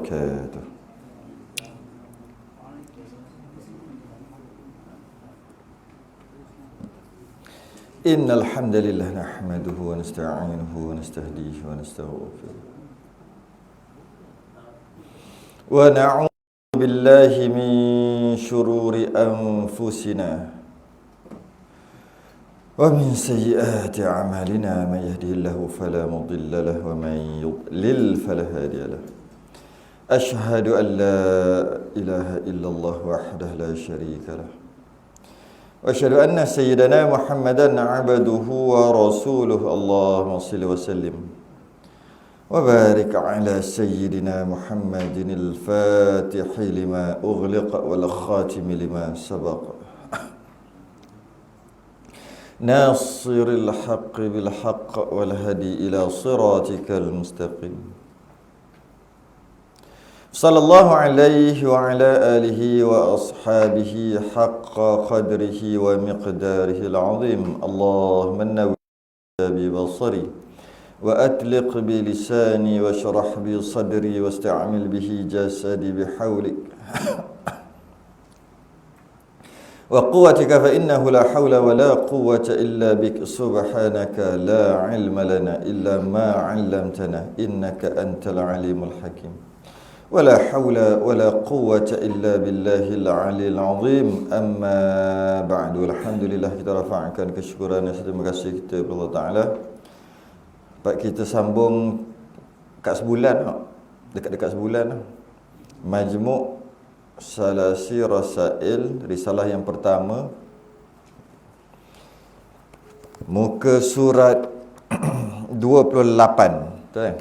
wabarakatuh. Innal hamdalillah nahmaduhu wa nasta'inuhu wa nastahdihi wa nastaghfiruh. Wa na'udzu billahi min shururi anfusina wa min sayyiati a'malina, may yahdihillahu fala mudilla lahu wa man yudlil fala hadiya lahu. Ashhadu an la ilaha illallah wahdahu la syarika lahu wa asyhadu anna sayyidana Muhammadan 'abduhu wa rasuluhu. Allahumma shalli wa sallim wa barik ala sayyidina Muhammadin al-fatihi lima ughliqa wal khatimi lima sabaqa nasiril haqqi bil haqqi wal hadi ila siratikal mustaqim. Sallallahu alaihi wa ala alihi wa ashabihi haqqa qadrihi wa miqdarihi al-azim. Allahumma nawwir bi basari wa atliq bi lisani wa shrah bi sadri wa ista'mil bihi jasadi bihawlik wa quwwatika fa innahu la hawla wa la quwwata illa bik. Subhanaka la ilma lana illa ma 'allamtana innaka antal alimul hakim. Wala hawla wala quwwata illa billahil aliyil azim. Amma ba'du. Alhamdulillah, kita rafa'kan kesyukuran dan terima kasih kita kepada Allah Ta'ala. Pak, kita sambung kat sebulan, dekat-dekat sebulan, Majmu' Salasi Rasail, risalah yang pertama, muka surat 28. Betul kan?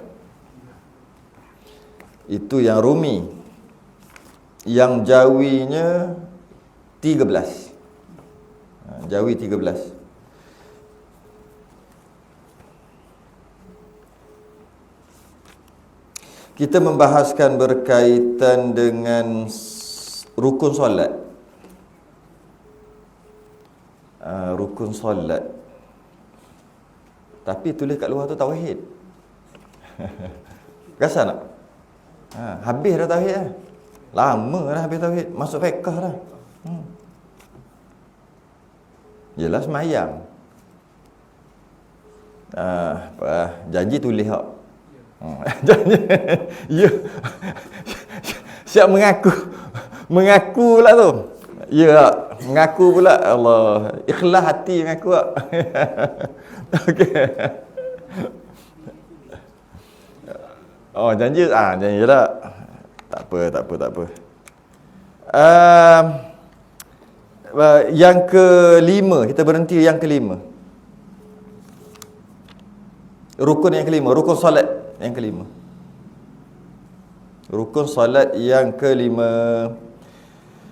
Itu yang Rumi. Yang Jawinya 13. Jawi 13. Kita membahaskan berkaitan dengan rukun solat. Rukun solat. Tapi tulis kat luar tu tauhid. Rasa tak? Habis dah tauhid dah. Lama dah habis tauhid. Masuk fiqh dah. Yelah semayang. Janji tulis tak? Janji. Ya. Siap mengaku pula tu. Ya, mengaku pula. Allah, ikhlas hati mengaku tak? Okey. Oh, janji janji tak? Tak apa. Yang kelima, kita berhenti yang kelima. Rukun yang kelima, rukun solat yang kelima. Rukun solat yang kelima.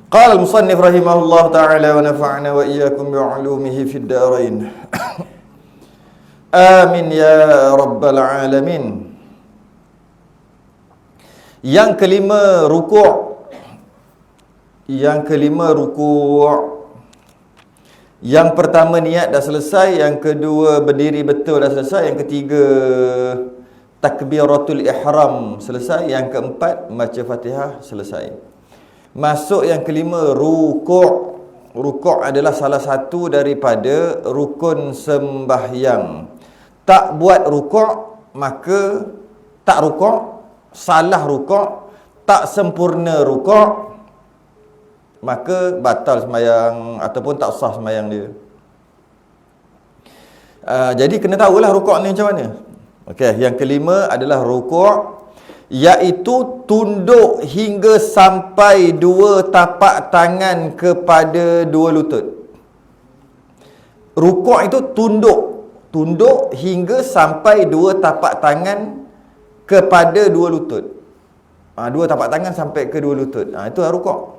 Qala al-musannif rahimahullah ta'ala wa nafa'na wa iyyakum bi'ulumihi fid darain. Amin ya rabbal alamin. Yang kelima rukuk. Yang kelima rukuk. Yang pertama niat dah selesai, yang kedua berdiri betul dah selesai, yang ketiga takbiratul ihram selesai, yang keempat baca Fatihah selesai. Masuk yang kelima rukuk. Rukuk adalah salah satu daripada rukun sembahyang. Tak buat rukuk maka tak rukuk. Salah rukuk, tak sempurna rukuk, maka batal sembahyang ataupun tak sah sembahyang dia. Jadi kena tahulah rukuk ni macam mana. Okey, yang kelima adalah rukuk, iaitu tunduk hingga sampai dua tapak tangan kepada dua lutut. Rukuk itu tunduk hingga sampai dua tapak tangan kepada dua lutut. Dua tapak tangan sampai ke dua lutut. Itu rukuk.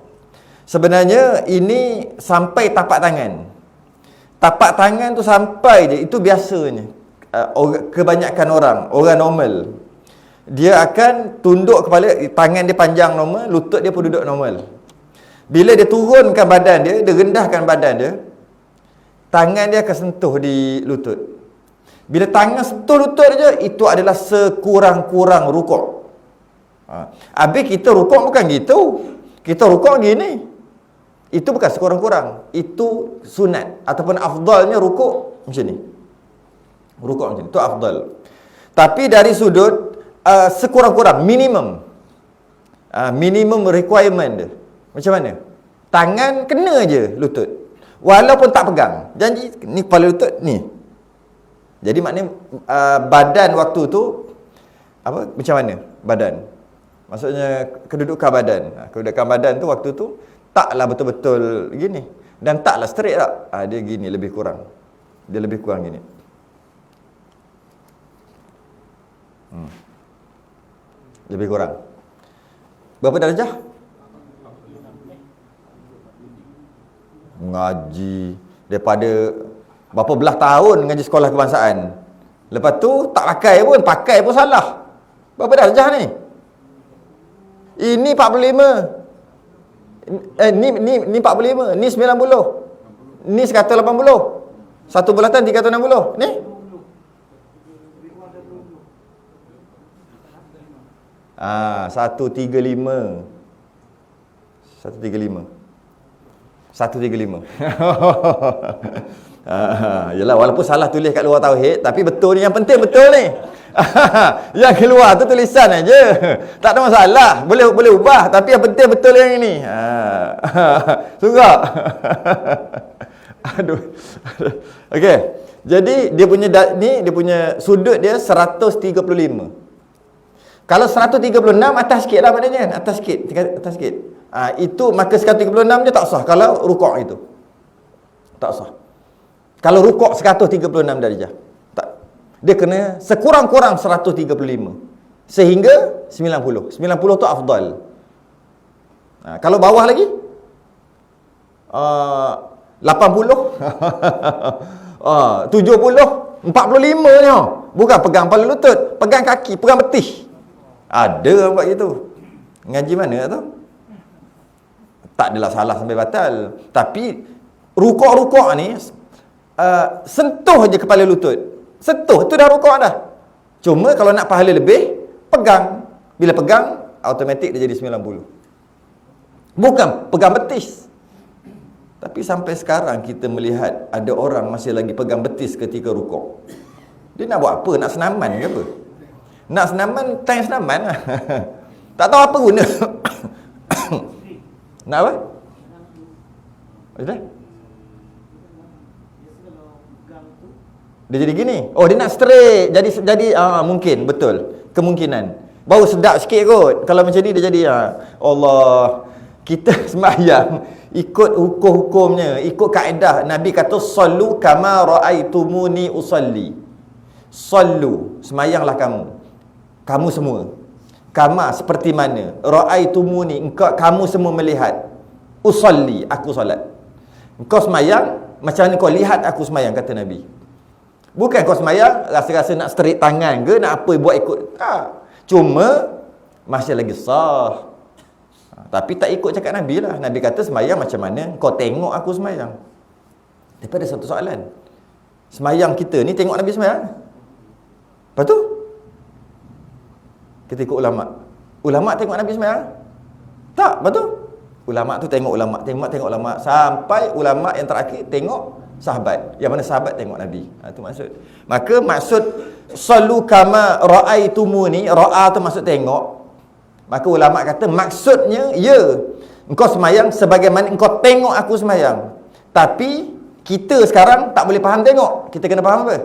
Sebenarnya ini sampai tapak tangan. Tapak tangan tu sampai je, itu biasanya. Kebanyakan orang normal, dia akan tunduk kepala, tangan dia panjang normal, lutut dia pun duduk normal. Bila dia turunkan badan dia rendahkan badan dia, tangan dia akan sentuh di lutut. Bila tangan sentuh lutut je, itu adalah sekurang-kurang rukuk. Habis kita rukuk bukan gitu. Kita rukuk gini. Itu bukan sekurang-kurang. Itu sunat. Ataupun afdalnya rukuk macam ni. Rukuk macam ni. Itu afdal. Tapi dari sudut sekurang-kurang, minimum. Minimum requirement dia. Macam mana? Tangan kena je lutut. Walaupun tak pegang. Janji, ni kepala lutut, ni. Jadi maknanya badan waktu tu, macam mana badan? Maksudnya kedudukan badan. Kedudukan badan tu waktu tu taklah betul-betul gini. Dan taklah straight tak. Dia gini lebih kurang. Dia lebih kurang gini. Lebih kurang. Berapa darjah? Ngaji daripada berapa belas tahun ngaji sekolah kebangsaan. Lepas tu tak pakai pun salah. Berapa darjah ni? Ini 45. Ni 45, ni 90. Ni 180. Satu bulatan 360. Ni? Ah, 135. 135. 135. Yalah, walaupun salah tulis kat luar tauhid, tapi betul ni, yang penting betul ni. Yang keluar tu tulisan aja. Tak ada masalah. Boleh ubah, tapi yang penting betul yang ini. Suka. Aduh. Okey. Jadi dia punya sudut dia 135. Kalau 136 atas sikit lah maknanya. Atas sikit. Itu maka 136 dia tak sah kalau rukuk itu. Tak sah. Kalau rukuk 136 darjah. Tak. Dia kena sekurang-kurang 135. Sehingga 90. 90 tu afdal. Kalau bawah lagi 80 70 45 ni. Bukan pegang kepala lutut, pegang kaki, pegang betis. Ada orang buat gitu. Ngaji mana tu? Tak adalah salah sampai batal. Tapi rukuk-rukuk ni sentuh je kepala lutut. Sentuh tu dah rukuk dah. Cuma kalau nak pahala lebih, pegang. Bila pegang, automatik dia jadi 90. Bukan pegang betis. Tapi sampai sekarang kita melihat ada orang masih lagi pegang betis ketika rukuk. Dia nak buat apa? Nak senaman ke apa? Nak senaman, time senaman lah. Tak tahu apa guna. Nak apa? Macam dia jadi gini. Oh, dia nak straight. Jadi mungkin, betul. Kemungkinan. Baru sedap sikit kot. Kalau macam ni dia jadi Allah. Kita sembahyang ikut hukum-hukumnya, ikut kaedah. Nabi kata sallu kama raaitumuni usalli. Sallu, sembahyanglah kamu semua. Kama seperti mana raaitumuni, kamu semua melihat. Usalli, aku solat. Kau sembahyang macam mana kau lihat aku sembahyang, kata Nabi. Bukan kau sembahyang rasa-rasa nak straight tangan ke, nak apa buat ikut. Cuma masih lagi sah. Tapi tak ikut cakap Nabi lah. Nabi kata sembahyang macam mana kau tengok aku sembahyang. Tapi ada satu soalan. Sembahyang kita ni tengok Nabi sembahyang? Lepas tu kita ikut ulama'. Ulama' tengok Nabi sembahyang? Tak, lepas tu ulama' tu tengok ulama', tengok ulama', sampai ulama' yang terakhir tengok sahabat. Yang mana sahabat tengok Nabi. Itu maksud. Maka maksud sallu kama raaitumuni, ra'a tu maksud tengok. Maka ulama' kata maksudnya engkau sembahyang sebagaimana engkau tengok aku sembahyang. Tapi kita sekarang tak boleh faham tengok. Kita kena faham apa?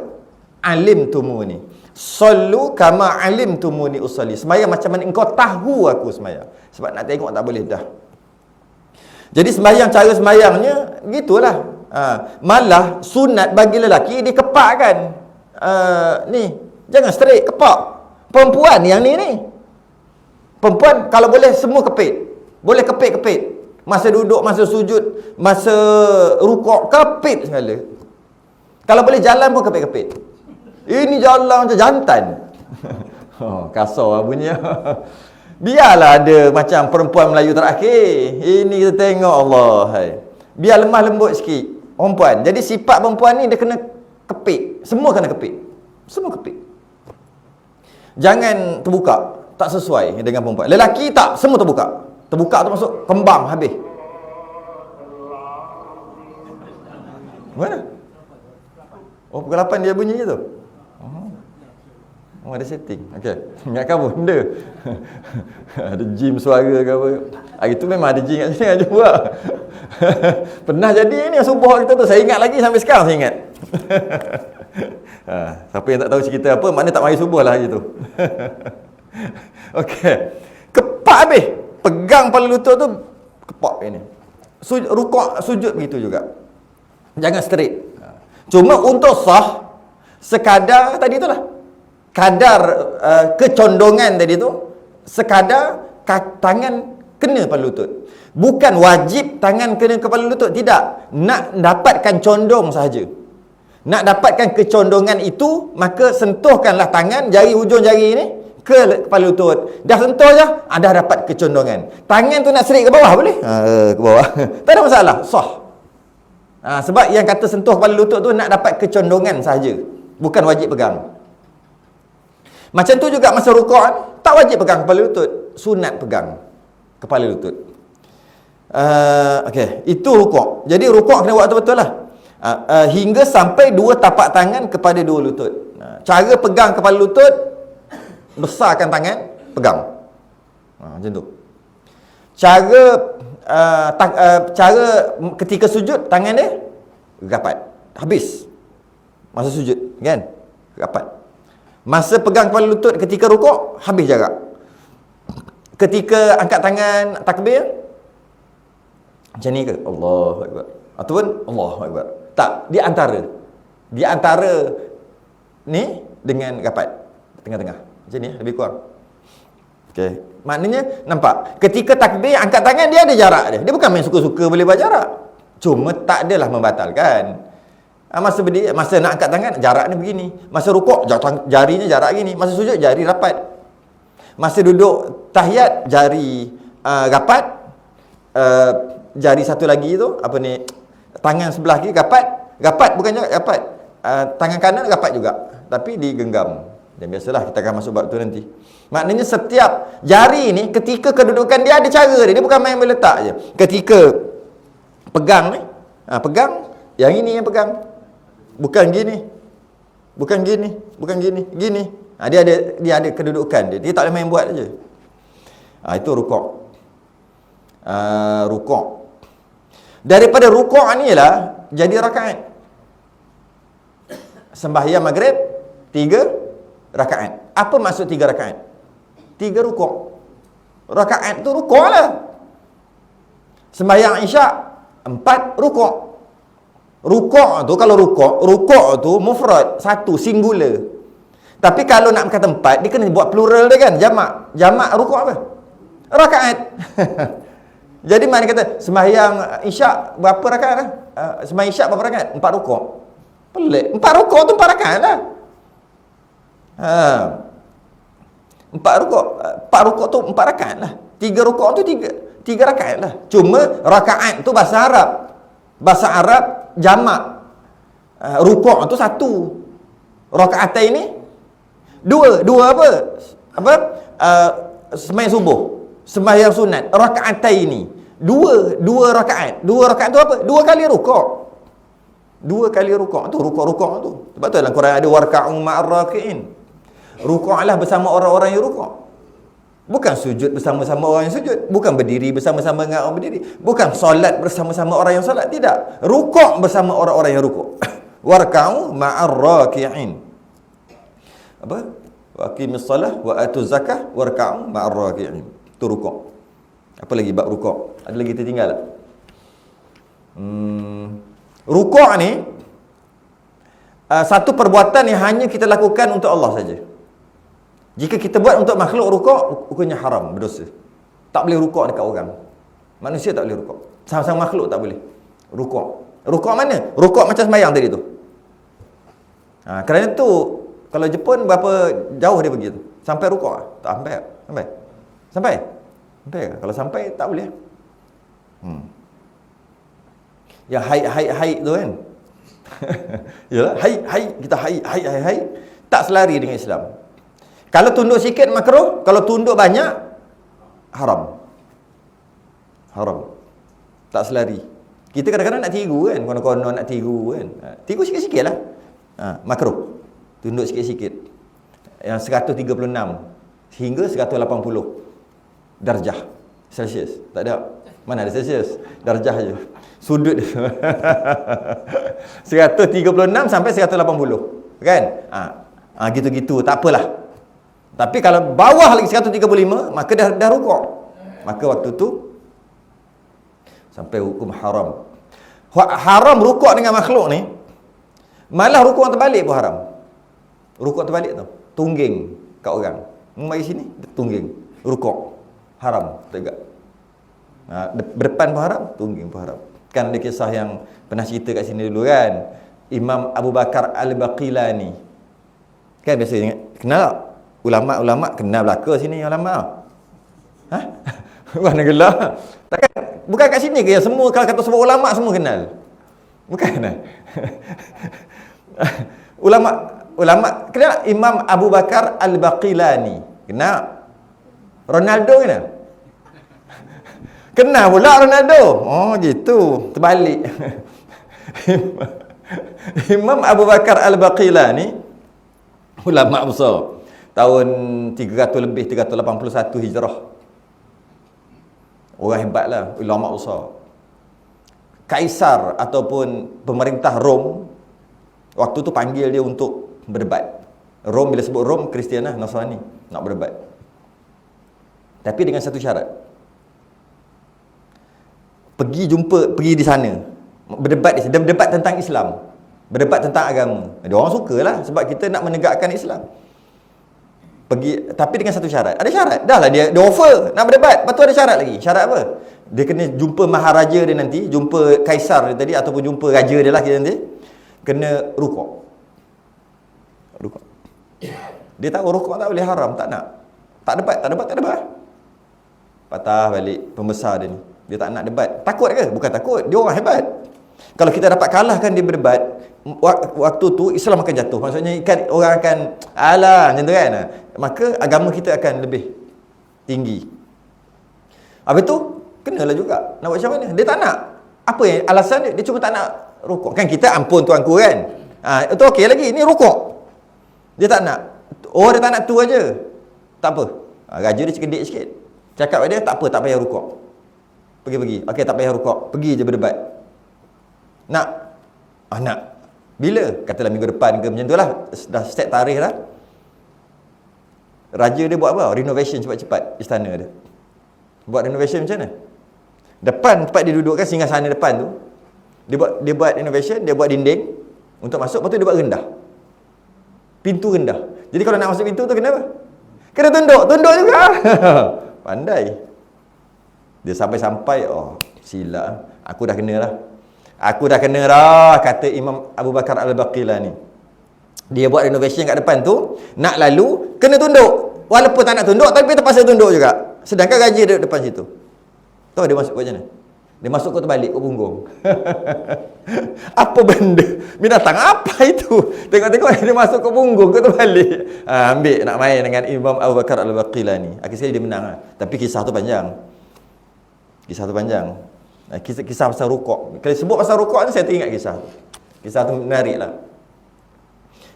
Alimtumuni. Sallu kama alimtumuni usalli. Sembahyang macam mana engkau tahu aku sembahyang. Sebab nak tengok tak boleh dah. Jadi sembahyang, cara sembahyangnya gitulah. Malah sunat bagi lelaki dikepakkan. Ni, jangan straight, kepak. Perempuan yang ni. Perempuan kalau boleh semua kepit. Boleh kepit-kepit. Masa duduk, masa sujud, masa rukuk, kepit segala. Kalau boleh jalan pun kepit-kepit. Ini jalan macam jantan. Kasar lah bunyinya. Biarlah ada macam perempuan Melayu terakhir. Ini kita tengok Allah. Biar lemah lembut sikit perempuan. Jadi sifat perempuan ni dia kena kepit. Semua kena kepit. Semua kepit. Jangan terbuka. tak sesuai dengan perempuan. Lelaki tak, semua terbuka. Terbuka tu masuk kembang habis. Mana? Oh, pukul 8 dia bunyi je tu. Oh, ada setting. Okey. Ingatkan apa benda? Ada gym suara ke apa. Hari tu memang ada gym kat sini aja buat. Pernah jadi ni subuh kita tu. Saya ingat lagi sampai sekarang saya ingat. Siapa yang tak tahu cerita apa, maknanya tak mari subuh lah hari tu. Okey. Kepak habis. Pegang kepala lutut tu, kepak ini. Rukuk, sujud begitu juga. Jangan straight. Cuma untuk sah, sekadar tadi itulah. Kadar kecondongan tadi tu, sekadar tangan kena kepala lutut. Bukan wajib tangan kena kepala lutut, tidak. Nak dapatkan condong sahaja. Nak dapatkan kecondongan itu, maka sentuhkanlah tangan, jari hujung jari ni ke kepala lutut. Dah sentuh je, dah dapat kecondongan. Tangan tu nak serik ke bawah boleh? Ke bawah. Tak ada masalah, sah. Sebab yang kata sentuh kepala lutut tu nak dapat kecondongan sahaja, bukan wajib pegang. Macam tu juga masa rukuk, tak wajib pegang kepala lutut, sunat pegang kepala lutut. Okey, itu rukuk. Jadi rukuk kena buat betul-betul lah. Hingga sampai dua tapak tangan kepada dua lutut. Cara pegang kepala lutut, besarkan tangan, pegang. Macam tu. Cara ketika sujud, tangan dia rapat. Habis. Masa sujud, kan? Rapat. Masa pegang kepala lutut ketika rukuk, habis jarak. Ketika angkat tangan takbir, macam ni ke? Allahu Akbar. Ataupun Allahu Akbar. Tak, di antara ni dengan rapat. Tengah-tengah. Macam ni, lebih kurang. Okey. Maknanya, nampak? Ketika takbir, angkat tangan, dia ada jarak dia. Dia bukan main suka-suka boleh buat jarak. Cuma tak adalah membatalkan. Masa nak angkat tangan, jarak ni begini. Masa rukuk, jarinya jarak gini. Masa sujud, jari rapat. Masa duduk tahiyat, jari rapat. Jari satu lagi tu, apa ni, tangan sebelah kiri rapat. Rapat bukan juga rapat. Tangan kanan rapat juga. Tapi digenggam. Dan biasalah kita akan masuk bab tu nanti. Maknanya setiap jari ni, ketika kedudukan dia ada cara dia. Dia bukan main meletak je. Ketika pegang ni, pegang, yang ini yang pegang. Bukan gini. Bukan gini. Bukan gini. Gini. Dia ada kedudukan dia. Dia tak boleh main buat je. Itu rukuk. Rukuk. Daripada rukuk ni lah jadi rakaat. Sembahyang maghrib 3 rakaat. Apa maksud 3 rakaat? 3 rukuk. Rakaat tu rukuk lah. Sembahyang isyak 4 rukuk. Rukuk tu, kalau rukuk tu mufrad, satu, singular. Tapi kalau nak kata 4, dia kena buat plural dia kan, jamak rukuk apa? Rakaat. Jadi mana kata sembahyang isyak berapa rakaat lah? Sembahyang isyak berapa rakaat? 4 rukuk. Pelik. 4 rukuk tu 4 rakaat lah. 4 rukuk tu 4 rakaat lah. 3 rukuk tu 3 rakaat lah. Cuma rakaat tu bahasa Arab. Bahasa Arab jamak. Rukuk tu satu. Rakaatain ni dua apa? Sembahyang subuh, sembahyang sunat, rakaatain ni dua rakaat. Dua rakaat tu apa? 2 kali rukuk. 2 kali rukuk tu rukuk tu. Sebab tu dalam Quran ada warka'u ma'ar raki'in. Rukuklah bersama orang-orang yang rukuk. Bukan sujud bersama-sama orang yang sujud. Bukan berdiri bersama-sama dengan orang berdiri. Bukan solat bersama-sama orang yang solat. Tidak. Rukuk bersama orang-orang yang rukuk. Warka'u ma'ar raki'in. Apa? Wa aqimis salah wa atuz zakah warka'u ma'ar raki'in. Itu rukuk. Apa lagi bab rukuk? Ada lagi tertinggal tak? Rukuk ni satu perbuatan yang hanya kita lakukan untuk Allah saja. Jika kita buat untuk makhluk rukuk, hukumnya haram, berdosa. Tak boleh rukuk dekat orang. Manusia tak boleh rukuk. Sama-sama makhluk tak boleh rukuk. Rukuk mana? Rukuk macam sembahyang tadi tu. Kerana tu, kalau Jepun berapa jauh dia pergi tu? Sampai rukuk tak? Tak sampai. Sampai? Sampai ke? Kalau sampai, tak boleh. Yang haid tu kan. Yalah, haid. Kita haid. Tak selari dengan Islam. Kalau tunduk sikit makruh, kalau tunduk banyak haram. Haram. Tak selari. Kita kadang-kadang nak tiru kan, konon-konon nak tiru kan. Tiru sikit-sikit lah. Makruh. Tunduk sikit-sikit. Yang 136 hingga 180 darjah Celsius. Tak ada. Mana ada Celsius? Darjah je. Sudut dia. 136 sampai 180. Kan? Gitu-gitu. Tak apalah. Tapi kalau bawah lagi 135, maka dah rukuk. Maka waktu tu sampai hukum haram. Haram rukuk dengan makhluk ni. Malah rukuk terbalik pun haram. Rukuk terbalik tu. Tungging kat orang. Mari sini, tungging. Rukuk. Haram. Tegak. Berdepan pun haram, tungging pun haram. Kan ada kisah yang pernah cerita kat sini dulu kan. Imam Abu Bakar Al-Baqilani. Kan biasa kenal tak? Ulama' kenal belaka sini ulama'. Mana gelak? Takkan bukan kat sini ke yang semua kalau kata sebut ulama' semua kenal? Bukan. Ulama' kenal Imam Abu Bakar Al-Baqilani. Kenal? Ronaldo kenal? Kenal pula Ronaldo. Oh gitu. Terbalik. Imam Abu Bakar Al-Baqilani ulama' besar. Tahun 300 lebih 381 Hijrah. Orang hebatlah, ulama' besar. Kaisar ataupun pemerintah Rom waktu tu panggil dia untuk berdebat. Rom, bila sebut Rom, Kristian lah, Nasrani, nak berdebat. Tapi dengan satu syarat. Pergi di sana. Berdebat di sana. Berdebat tentang Islam. Berdebat tentang agama. Dia orang sukalah sebab kita nak menegakkan Islam. Tapi dengan satu syarat. Ada syarat. Dah lah dia offer nak berdebat. Lepas tu ada syarat lagi. Syarat apa? Dia kena jumpa maharaja dia nanti, jumpa kaisar dia tadi ataupun jumpa raja dia lah kita nanti. Kena rukuk. Rukuk. Dia tahu rukuk tak boleh, haram, tak nak. Tak debat. Patah balik pembesar dia ni. Dia tak nak debat. Takut ke? Bukan takut. Dia orang hebat. Kalau kita dapat kalahkan dia berdebat, waktu tu Islam akan jatuh. Maksudnya orang akan macam tu kan. Maka agama kita akan lebih tinggi. Habis tu kenalah juga. Nak buat macam mana? Dia tak nak. Apa yang alasan dia? Dia cuma tak nak rukuk. Kan kita ampun tuanku kan. Itu okey lagi. Ni rukuk. Dia tak nak. Oh dia tak nak tu aja. Tak apa. Raja dia cekedik sikit. Cakap pada dia tak apa, tak payah rukuk. Pergi. Okey tak payah rukuk. Pergi je berdebat. Nak? Nak. Bila? Katalah minggu depan ke macam tu lah. Dah set tarikh lah. Raja dia buat apa? Renovation cepat-cepat istana dia. Buat renovation macam mana? Depan tempat dia duduk kan, singgah sana depan tu. Dia buat renovation, dia buat dinding untuk masuk, lepas tu dia buat rendah. Pintu rendah. Jadi kalau nak masuk pintu tu kenapa? Kena tunduk juga. Pandai. Dia sampai-sampai, oh silap. Aku dah kena lah, kata Imam Abu Bakar Al-Baqilani. Dia buat renovation kat depan tu, nak lalu, kena tunduk. Walaupun tak nak tunduk, tapi terpaksa tunduk juga. Sedangkan raja dia depan situ. Tahu dia masuk macam mana? Dia masuk kau terbalik, kau punggung. Apa benda? Binatang apa itu? Tengok-tengok dia masuk kau punggung, kau terbalik. Ambil nak main dengan Imam Abu Bakar Al-Baqilani. Akhir sekali dia menang lah. Tapi kisah tu panjang. Kisah pasal rukuk. Kalau sebut pasal rukuk ni, saya teringat kisah tu. Kisah tu menarik lah.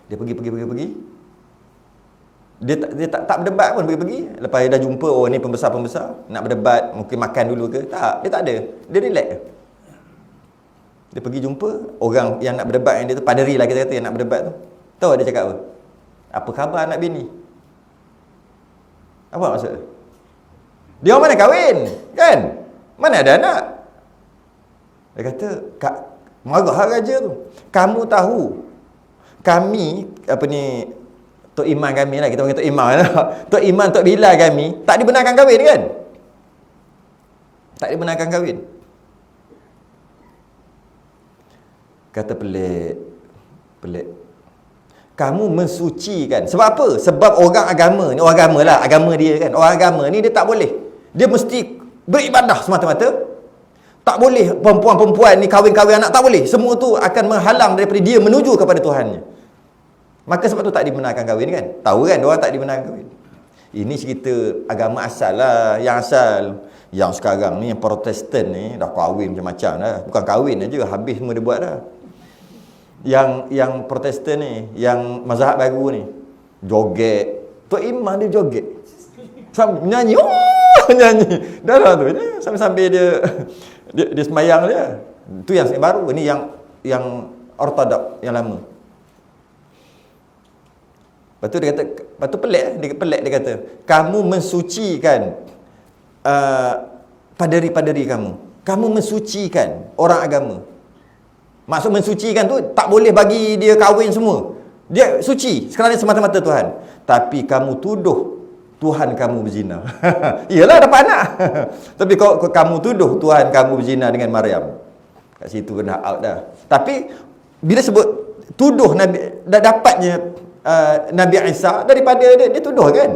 Dia pergi. Dia tak berdebat pun, pergi. Lepas dia dah jumpa, oh ni pembesar-pembesar, nak berdebat, mungkin makan dulu ke. Tak, dia tak ada. Dia relax. Dia pergi jumpa orang yang nak berdebat, yang dia tu paderi lah kita kata, yang nak berdebat tu. Tahu dia cakap apa? Apa khabar anak bini? Apa maksud? Dia orang mana kahwin? Kan? Mana ada anak? Dia kata, marah raja tu. Kamu tahu, kami, Tok Iman kami lah, kita panggil Tok Iman lah. Tok Iman, Tok Bilal kami, tak dibenarkan kahwin kan? Tak dibenarkan kahwin. Kata pelik. Kamu mensucikan. Sebab apa? Sebab orang agama ni, orang agama lah, agama dia kan. Orang agama ni dia tak boleh. Dia mesti beribadah semata-mata. Tak boleh perempuan-perempuan ni kahwin-kahwin anak, tak boleh. Semua tu akan menghalang daripada dia menuju kepada Tuhannya. Maka sebab tu tak dibenarkan kahwin kan. Tahu kan diorang tak dibenarkan kahwin. Ini cerita agama asal lah. Yang asal. Yang sekarang ni, yang Protestan ni, dah kahwin macam-macam dah. Bukan kahwin aja, habis semua dia buat dah. Yang Protestan ni, yang mazhab baru ni, joget. Tok Imam dia joget. Sambil nyanyi. Nyanyi. Dah lah tu. Sambil-sambil dia semayang dia. Tu yang baru. Ini yang ortodok, yang lama. Lepas tu dia kata, lepas tu pelik dia kata, kamu mensucikan paderi-paderi kamu. Kamu mensucikan orang agama. Maksud mensucikan tu tak boleh bagi dia kahwin semua. Dia suci kerana semata-mata Tuhan. Tapi kamu tuduh Tuhan kamu berzina. Iyalah dapat anak. Tapi kalau kamu tuduh Tuhan kamu berzina dengan Maryam, kat situ dah out dah. Tapi bila sebut tuduh Nabi, dah dapatnya Nabi Isa daripada dia tuduh kan.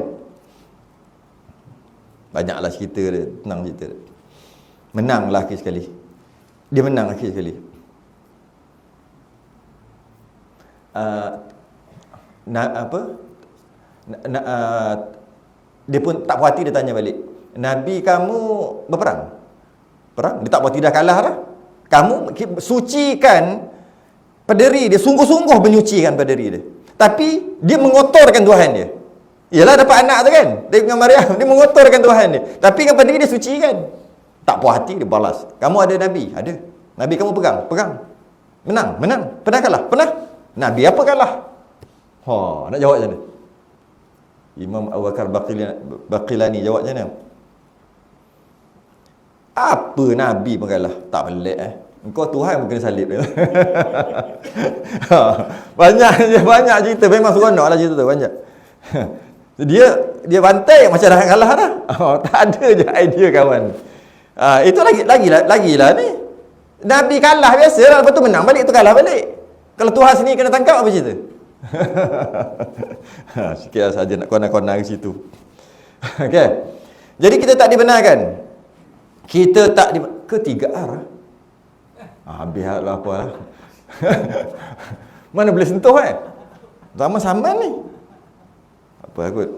Banyaklah cerita dia, tenang cerita dia. Menanglah akhir sekali. Dia menang akhir sekali. Dia pun tak puas hati, dia tanya balik, Nabi kamu berperang? Perang? Dia tak puas hati, dah kalah dah. Kamu sucikan paderi dia, sungguh-sungguh menyucikan paderi dia. Tapi dia mengotorkan Tuhan dia. Yalah dapat anak tu kan, dia dengan Maryam, dia mengotorkan Tuhan dia. Tapi kan paderi dia suci kan. Tak puas hati, dia balas. Kamu ada Nabi? Ada. Nabi kamu pegang? Pegang. Menang? Menang. Pernah kalah? Pernah. Nabi apa kalah? Nak jawab macam mana? Imam Abu Bakar Baqilani jawab macam mana? Apa Nabi pun kalah? Tak pelik Engkau Tuhan pun kena salib. Banyak cerita. Memang seronok lah cerita tu. Banyak. Dia bantai macam dah kalah dah. Tak ada je idea kawan. Itu lagilah ni. Nabi kalah biasa lah. Lepas tu menang balik, tu kalah balik. Kalau Tuhan sini kena tangkap, apa cerita? Sikit lah saja nak kona-kona ke situ. Okay. Jadi kita tak dibenarkan. Kita tak ketiga arah. Habislah apa lah. Mana boleh sentuh sama-sama ni. Apa kot.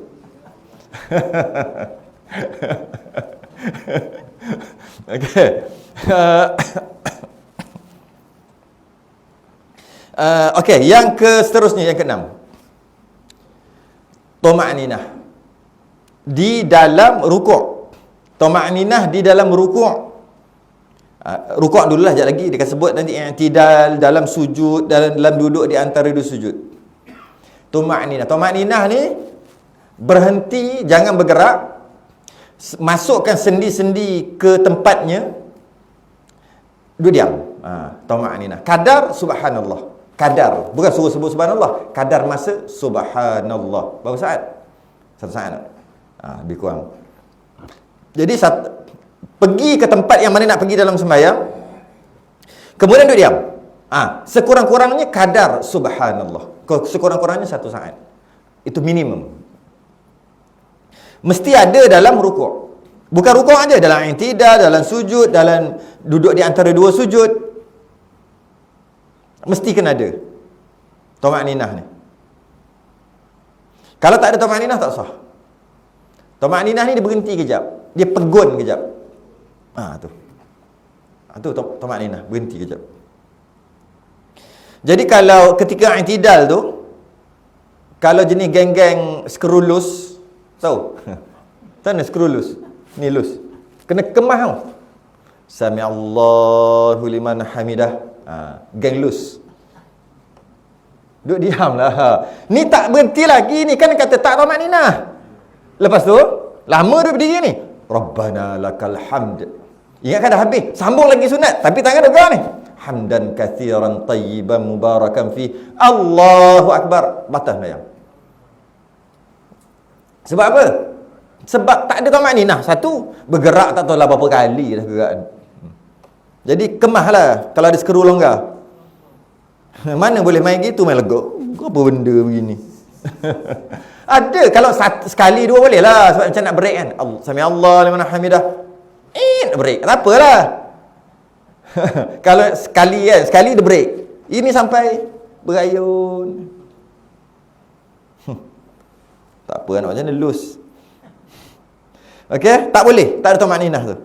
Okay. Okay, yang seterusnya, yang keenam, Tuma'ninah di dalam rukuk. Tuma'ninah di dalam rukuk. Rukuk dululah, sekejap lagi dia akan sebut nanti i'tidal dalam sujud, dalam duduk di antara dua sujud. Tuma'ninah ni berhenti, jangan bergerak, masukkan sendi-sendi ke tempatnya, duduk diam. Tuma'ninah. Kadar subhanallah. Kadar, bukan suruh sebut subhanallah. Kadar masa subhanallah. Berapa saat? 1 saat. Lebih kurang. Jadi pergi ke tempat yang mana nak pergi dalam sembahyang, kemudian duduk diam. Sekurang-kurangnya kadar subhanallah. Sekurang-kurangnya 1 saat. Itu minimum. Mesti ada dalam rukuk. Bukan rukuk aja, dalam i'tidal, dalam sujud, dalam duduk di antara dua sujud. Mesti kena ada tuma'ninah ni. Kalau tak ada tuma'ninah tak sah. Tuma'ninah ni dia berhenti kejap, dia pegun kejap. Tu tuma'ninah, berhenti kejap. Jadi kalau ketika i'tidal tu, kalau jenis geng-geng skrulus, tahu? Sana skrulus, ni lus, kena kemah tau. Sami'allahu liman hamidah. Geng lus. Duduk diam lah. Ni tak berhenti lagi ni. Kan kata tak tuma'ninah. Lepas tu lama duduk berdiri ni, Rabbana lakal hamd. Ingatkan dah habis, sambung lagi sunat. Tapi tangan duduk ni, hamdan kathiran tayyiban mubarakan fi. Allahu Akbar. Batas bayang. Sebab apa? Sebab tak ada tuma'ninah. Satu, bergerak tak tahu lah berapa kali dah gerak. Jadi kemahlah kalau ada skru longgar. Mana boleh main gitu, main legok. Apa benda begini? Ada, kalau sekali dua boleh lah. Sebab macam nak break kan. Sami-Allah liman hamidah. Break. Tak apalah. Kalau sekali dia break. Ini sampai berayun. Tak apa, nak macam mana loose. Okey, tak boleh, tak ada tuma'ninah tu.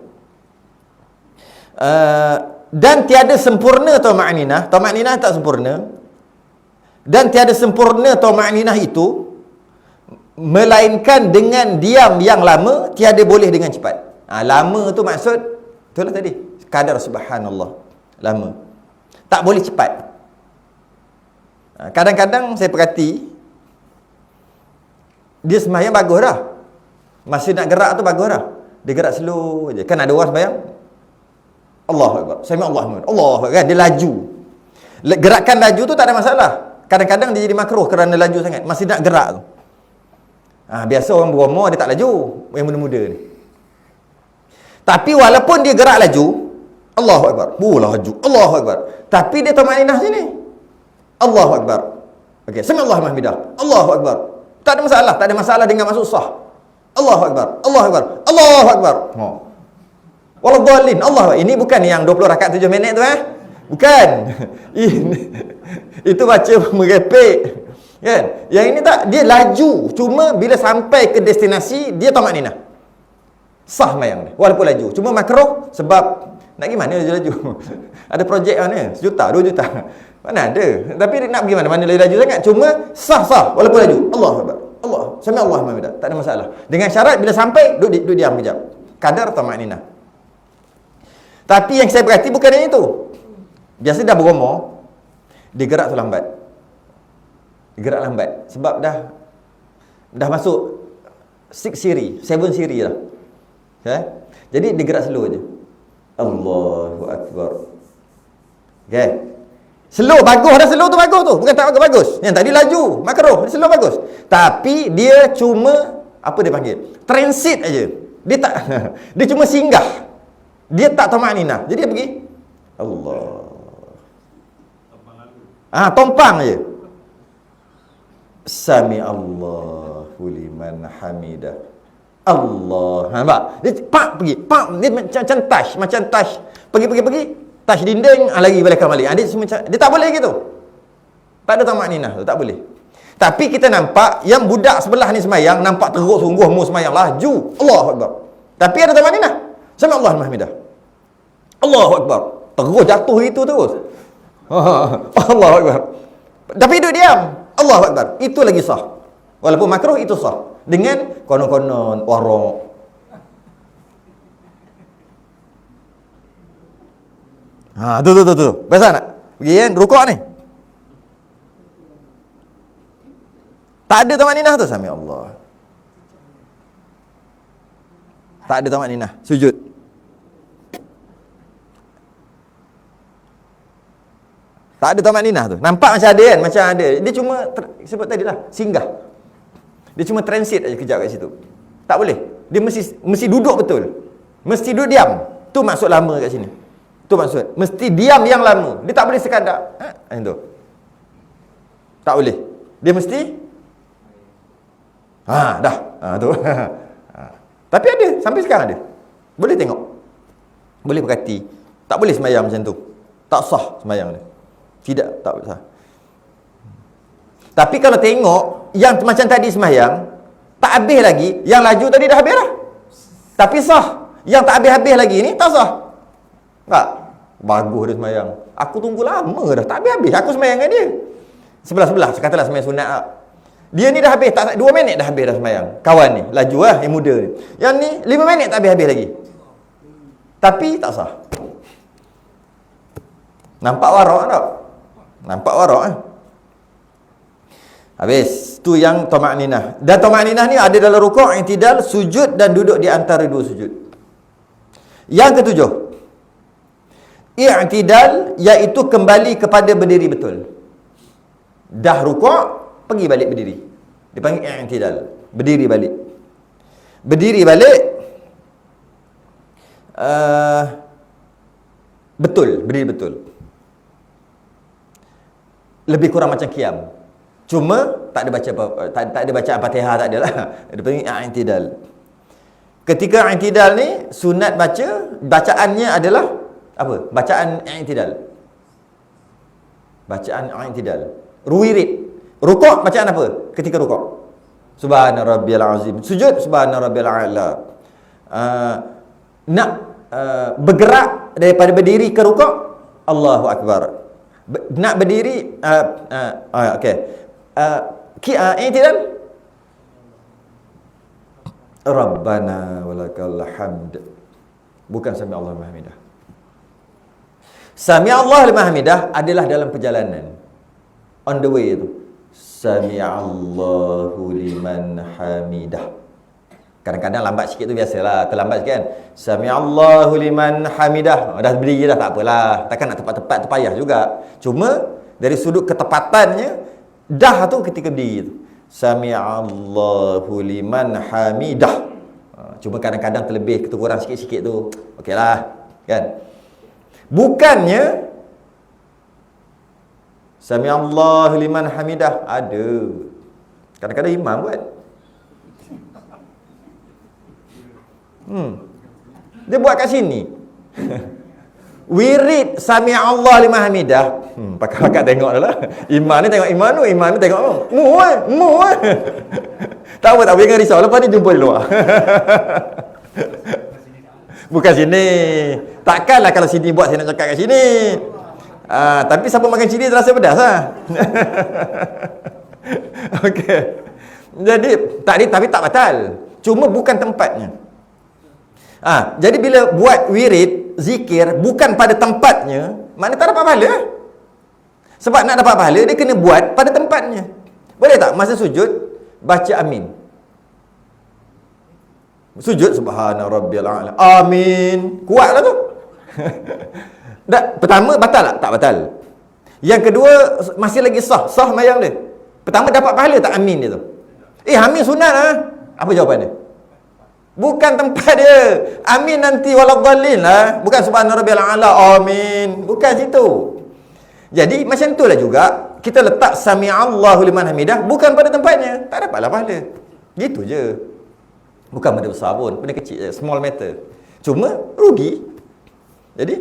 Dan tiada sempurna tuma'ninah. Tuma'ninah tak sempurna. Dan tiada sempurna tuma'ninah itu melainkan dengan diam yang lama, tiada boleh dengan cepat. Lama tu maksud itulah tadi, kadar subhanallah, lama. Tak boleh cepat. Kadang-kadang saya perhati dia sembahyang bagus dah. Masa nak gerak tu bagus dah. Dia gerak slow je. Kan ada orang sembahyang Allahu Akbar, sami Allahu Akbar, Allah kan, dia laju. Gerakan laju tu tak ada masalah. Kadang-kadang dia jadi makruh kerana laju sangat masa nak gerak tu. Biasa orang berumur dia tak laju, yang muda-muda ni. Tapi walaupun dia gerak laju, Allahu Akbar, laju, Allahu Akbar, tapi dia tuma'ninah sini, Allahu Akbar. Okey, sami Allahu mahmidah, Allahu Akbar. Tak ada masalah dengan masuk sah. Allahu Akbar, Allahu Akbar, Allahu Akbar. Waladhdallin, Allah. Ini bukan yang 20 rakaat 7 minit tu bukan. Itu baca merepek. Kan? Yang ini tak, dia laju. Cuma bila sampai ke destinasi dia tuma'ninah. Sah sembahyang dia walaupun laju. Cuma makruh sebab nak pergi mana laju-laju. Ada projek mana? 1 juta, 2 juta. Mana ada. Tapi nak pergi mana? Mana laju sangat. Cuma sah walaupun laju. Allahu Akbar, Allah, sami Allahu Akbar. Tak ada masalah. Dengan syarat bila sampai duduk diam kejap. Kadar tuma'ninah. Tapi yang saya perhati bukan yang itu. Biasa dah berumur, dia gerak tu lambat. Dia gerak lambat sebab dah masuk 6 siri, 7 siri dah. Jadi dia gerak slow je. Allahu Akbar. Okay. Slow bagus dah, slow tu bagus tu. Bukan tak bagus. Yang tadi laju, makruh, slow bagus. Tapi dia cuma apa dia panggil? Transit aja. Dia tak dia cuma singgah. Dia tak tuma'ninah. Jadi dia pergi Allah. Tompang je. Sami Allahu liman hamidah. Allah. Nampak? Dia pergi. Dia macam touch, pergi. Touch dinding, lagi balik balik. Dia tak boleh gitu. Tak ada tuma'ninah tu, tak boleh. Tapi kita nampak yang budak sebelah ni sembahyang, nampak teruk sungguh mu sembahyang laju. Allahu Akbar. Tapi ada tuma'ninah. Sami Allahu mahmidah. Allahu Akbar. Terus jatuh itu terus. Allahu Akbar. Tapi duduk diam. Allahu Akbar. Itu lagi sah. Walaupun makruh itu sah. Dengan konon-konon warok. Tu. Biasa nak? Pergi kan? Rukuk ni. Tak ada tuma'ninah tu. Sami Allah. Tak ada tuma'ninah. Sujud. Tak ada tuma'ninah tu. Nampak macam ada kan? Macam ada. Dia cuma sebut tadi lah, singgah. Dia cuma transit aja kejap kat situ. Tak boleh. Dia mesti duduk betul. Mesti duduk diam. Tu maksud lama kat sini. Tu maksud. Mesti diam yang lama. Dia tak boleh sekadar. Itu. Tak boleh. Dia mesti dah. Tu. Tapi ada. Sampai sekarang ada. Boleh tengok. Boleh perhati. Tak boleh sembahyang macam tu. Tak sah sembahyang dia. Tidak, tak sah. Tapi kalau tengok yang macam tadi sembahyang tak habis lagi, yang laju tadi dah habis dah. Tapi sah. Yang tak habis-habis lagi ni tak sah. Tak. Bagus dia sembahyang. Aku tunggu lama dah, tak habis-habis. Aku sembahyang dengan dia. Sebelah-sebelah, katalah sembahyang sunat lah. Dia ni dah habis, tak 2 minit dah habis dah sembahyang. Kawan ni, laju lah, yang muda ni. Yang ni 5 minit tak habis-habis lagi. Tapi tak sah. Nampak warak tak? Nampak warak Habis. Tu yang tuma'ninah. Dan tuma'ninah ni ada dalam rukuk, i'tidal, sujud dan duduk di antara 2 sujud. Yang ketujuh, i'tidal, iaitu kembali kepada berdiri betul. Dah rukuk, pergi balik berdiri. Dipanggil i'tidal. Berdiri balik. Berdiri balik betul, berdiri betul. Lebih kurang macam qiyam. Cuma tak ada baca apa, tak ada bacaan Fatihah, tak ada lah. Dia panggil i'tidal. Ketika i'tidal ni sunat bacaannya adalah apa? Bacaan i'tidal. Bacaan i'tidal. Ruwirid. Rukuk bacaan apa? Ketika rukuk. subhana rabbiyal azim. Sujud, subhana rabbiyal a'la. Nak bergerak daripada berdiri ke rukuk, Allahu akbar. Nak berdiri okey. I'tidal, Rabbana walakal hamd. Bukan sami Allahu liman hamidah. Sami Allahu liman hamidah adalah dalam perjalanan, on the way itu. Sami Allahu liman hamidah. Kadang-kadang lambat sikit tu biasalah, terlambat sikit kan. Sami Allahu liman hamidah. Dah berdiri dah, tak apalah. Takkan nak tepat-tepat, terpayah juga. Cuma dari sudut ketepatannya, dah tu ketika berdiri tu. Sami Allahu liman hamidah. Cuma kadang-kadang terlebih, kekurang sikit-sikit tu. Okeylah, kan? Bukannya Sami Allahu liman hamidah. Ada. Kadang-kadang imam buat. Dia buat kat sini. Wirid Sami Allah liman hamidah. Pakak-pakak tengok dah lah. Imam ni tengok imam ni tengok mu. Tak apa, jangan risau. Lepas ni jumpa di luar. Bukan sini. Takkanlah kalau sini buat saya nak cakap kat sini. Tapi siapa makan cili terasa pedas lah. Okey. Jadi tapi tak batal. Cuma bukan tempatnya. Jadi bila buat wirid, zikir bukan pada tempatnya, maknanya tak dapat pahala. Sebab nak dapat pahala, dia kena buat pada tempatnya. Boleh tak masa sujud baca amin? Sujud subhana rabbiyal a'la, amin. Kuatlah tu. Pertama batal tak? Tak batal. Yang kedua masih lagi sah mayang dia. Pertama dapat pahala tak amin dia tu? Amin sunat lah. Apa jawapan dia? Bukan tempat dia. Amin nanti waladhdallin lah. Bukan subhana rabbiyal a'la, amin. Bukan situ. Jadi macam itulah juga kita letak sami Allahu liman hamidah bukan pada tempatnya, tak dapatlah pahala. Gitu je. Bukan benda besar pun, benda kecil je, small matter. Cuma rugi. Jadi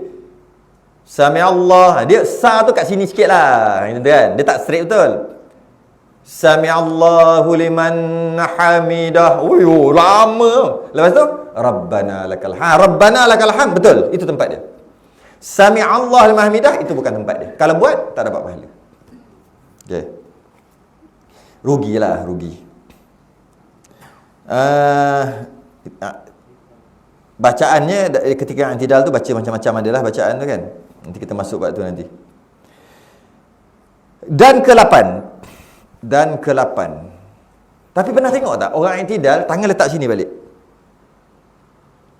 sami Allah, dia sa tu kat sini sikit lah, kan? Dia tak straight betul. Sami Allahu liman hamidah. Lama. Lepas tu Rabbana lakal hamd. Rabbana lakal hamd, betul. Itu tempat dia. Sami Allah liman hamidah, itu bukan tempat dia. Kalau buat tak dapat pahala. Okey. Rugilah, rugi. Bacaannya ketika i'tidal tu baca macam-macam adalah bacaan tu kan. Nanti kita masuk bab tu nanti. Dan ke-8. Tapi pernah tengok tak orang i'tidal tangan letak sini balik?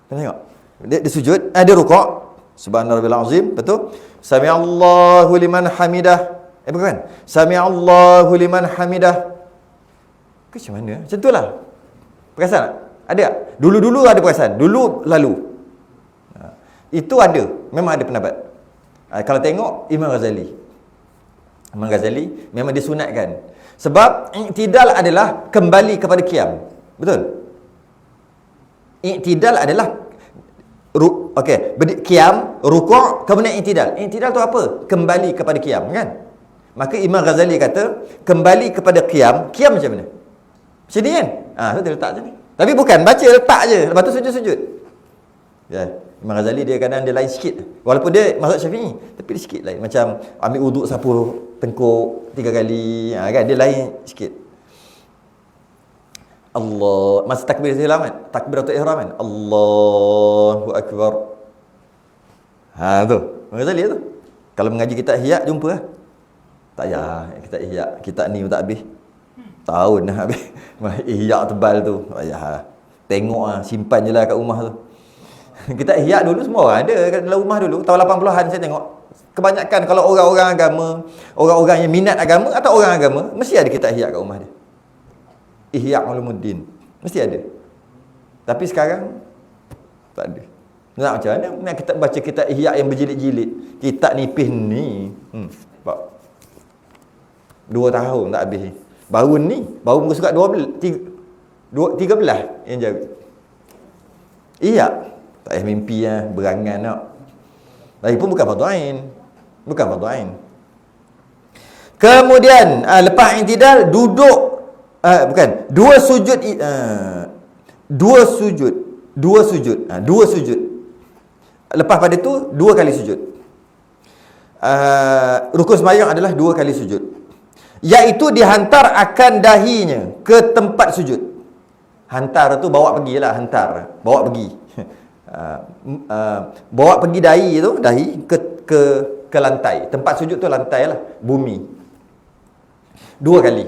Pernah tengok? Dia sujud, dia rukuk, subhanallahil azim, betul? Sami Allahu liman hamidah. Bukan. Sami Allahu liman hamidah. Macam mana? Macam itulah. Perasan tak? Ada tak? Dulu-dulu ada perasan. Dulu lalu. Itu ada. Memang ada pendapat. Kalau tengok Imam Ghazali memang disunatkan. Sebab i'tidal adalah kembali kepada qiyam. Betul? I'tidal adalah qiyam, rukuk, kemudian i'tidal. I'tidal tu apa? Kembali kepada qiyam, kan? Maka Imam Ghazali kata kembali kepada qiyam. Qiyam macam mana? Macam ni kan? Tu dia letak macam ni. Tapi bukan baca letak je, lepas tu sujud-sujud. Ya, Imam Ghazali dia kadang dia lain sikit. Walaupun dia mazhab Syafi'i, tapi dia sikit lain. Macam ambil wuduk sapu tengkuk 3 kali, kan dia lain sikit. Allah, masa takbiratul ihram kan? Allahu akbar. Tu. Imam Ghazali tu. Kalau mengaji kitab Ihya jumpa lah. Tak payah kitab Ihya, kitab ni pun tak habis. Tahun dah habis. Ihya tebal tu. Tak payah. Tengok lah, simpan je lah kat rumah tu. Kitab Ihya dulu semua orang ada kat dalam rumah dulu. Tahun 80-an saya tengok. Kebanyakan kalau orang-orang agama, orang-orang yang minat agama atau orang agama, mesti ada kitab Ihya kat rumah dia. Ihya Ulumuddin. Mesti ada. Tapi sekarang tak ada. Nak macam mana? Nak kita baca kitab Ihya yang berjilid-jilid. Kitab nipis ni. 2 tahun tak habis ni. Baru muka surat 13 yang jauh. Iya. Tak payah mimpi lah, berangan nak. Lagi pun bukan fardu ain. Kemudian lepas i'tidal duduk Bukan. Dua sujud. Dua sujud. Lepas pada tu, 2 kali sujud. Rukun sembahyang adalah 2 kali sujud. Iaitu dihantar akan dahinya ke tempat sujud. Hantar tu bawa pergi lah, hantar. Bawa pergi. Bawa pergi dahi ke lantai. Tempat sujud tu lantai lah, bumi. 2 kali.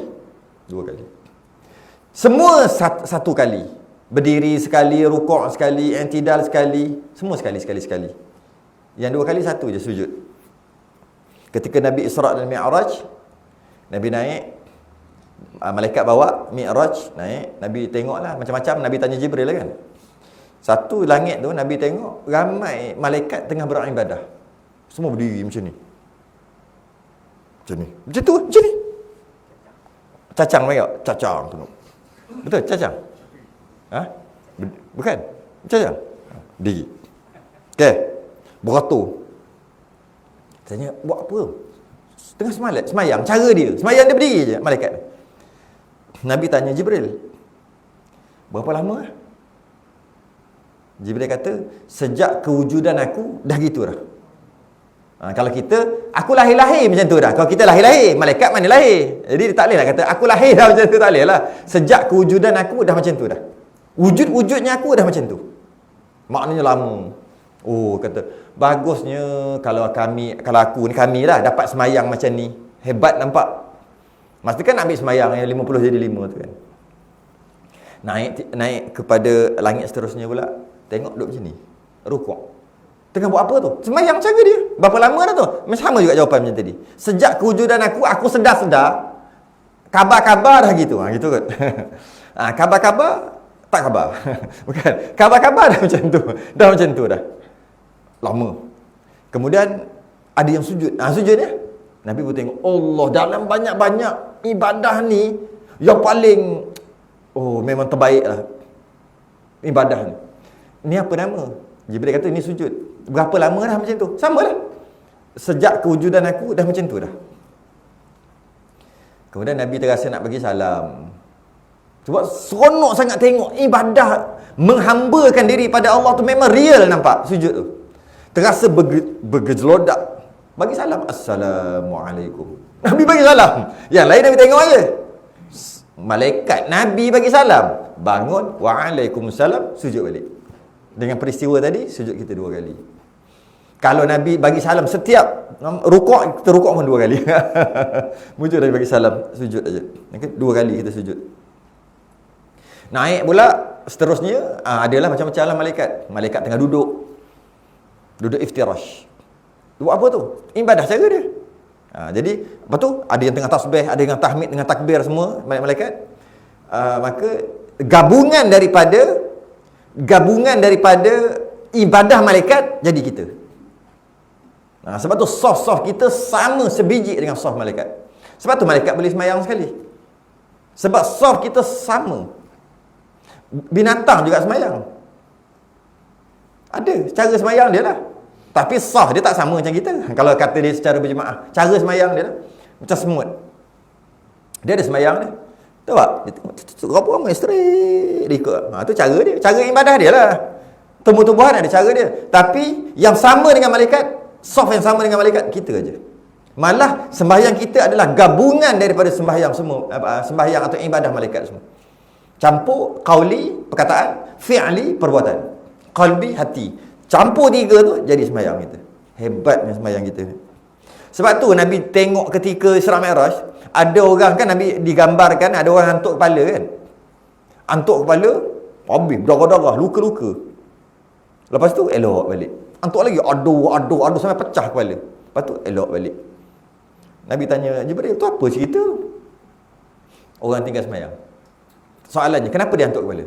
Semua satu kali. Berdiri sekali, rukuk sekali, i'tidal sekali, semua sekali. Yang 2 kali satu je sujud. Ketika Nabi Isra' dan Mi'raj, Nabi naik, malaikat bawa Mi'raj, naik, Nabi tengoklah macam-macam. Nabi tanya Jibril lah kan. Satu langit tu Nabi tengok ramai malaikat tengah beribadah. Semua berdiri macam ni. Macam ni. Cacang tengok, cacang tengok. Betul, cacang. Bukan? Cacang. Diri. Okey. Beratur. Tanya, buat apa? Tengah semayang. Cara dia. Semayang dia berdiri je, malaikat. Nabi tanya Jibril, berapa lama? Jibril kata, sejak kewujudan aku, dah gitu dah. Kalau kita, aku lahir-lahir macam tu dah. Kalau kita lahir-lahir, malaikat mana lahir? Jadi dia tak boleh lah kata, aku lahir dah macam tu, tak boleh lah. Sejak kewujudan aku, dah macam tu dah. Wujud-wujudnya aku dah macam tu. Maknanya lama. Oh, kata, bagusnya kalau kami lah dapat semayang macam ni. Hebat nampak. Maksudnya kan ambil semayang yang 50 jadi 5 tu kan. Naik kepada langit seterusnya pula. Tengok duduk macam ni. Rukuk. Tengah buat apa tu? Semayang cara dia. Berapa lama dah tu? Sama juga jawapan macam tadi. Sejak kewujudan aku sedar-sedar. Kabar-kabar dah gitu. Gitu kan. Kabar-kabar, tak khabar. Bukan. Kabar-kabar dah macam tu. Dah macam tu dah. Lama. Kemudian ada yang sujud. Sujudnya Nabi pun tengok, Allah, dalam banyak-banyak ibadah ni, yang paling memang terbaik lah ibadah ni. Ni apa nama? Jibril kata ni sujud. Berapa lama dah macam tu? Sama lah. Sejak kewujudan aku dah macam tu dah. Kemudian Nabi terasa nak bagi salam. Sebab seronok sangat tengok ibadah menghambakan diri pada Allah tu, memang real nampak sujud tu. Terasa bergejlodak. Bagi salam, Assalamualaikum. Nabi bagi salam. Yang lain Nabi tengok aja. Malaikat Nabi bagi salam, bangun, Waalaikumsalam, sujud balik. Dengan peristiwa tadi, sujud kita 2 kali. Kalau Nabi bagi salam setiap rukuk, kita rukuk pun 2 kali. Muncul Nabi bagi salam, sujud aja. 2 kali kita sujud. Naik pula seterusnya, adalah macam-macam lah malaikat. Malaikat tengah duduk iftirash. Buat apa tu? Ibadah cara dia. Jadi, apa tu? Ada yang tengah tasbih, ada yang tahmid dengan takbir semua, malaikat. Maka gabungan daripada ibadah malaikat jadi kita. Sebab tu saf kita sama sebiji dengan saf malaikat. Sebab tu malaikat boleh semayang sekali. Sebab saf kita sama. Binatang juga semayang. Ada cara semayang dia lah. Tapi sah dia tak sama macam kita. Kalau kata dia secara berjemaah, cara semayang dia lah macam semut. Dia ada semayang dia. Tahu tak? Dia tengok apa ramai straight ikut. Tu cara dia. Cara ibadah dia lah. Tumbuh-tumbuhan ada cara dia. Tapi yang sama dengan malaikat, saf yang sama dengan malaikat, kita aja. Malah sembahyang kita adalah gabungan daripada sembahyang semua, sembahyang atau ibadah malaikat semua. Campur qauli, perkataan, fi'li, perbuatan. Qalbi, hati. Campur 3 tu jadi sembahyang kita. Hebatnya sembahyang kita. Sebab tu Nabi tengok ketika Isra' Mi'raj, ada orang kan Nabi digambarkan ada orang hantuk kepala kan. Hantuk kepala, habis darah-darah, luka-luka. Lepas tu elok balik. Hantuk lagi, aduh sampai pecah kepala. Lepas tu elok balik. Nabi tanya Jibril, tu apa cerita? Orang tinggal sembahyang. Soalannya, kenapa dia hantuk kepala?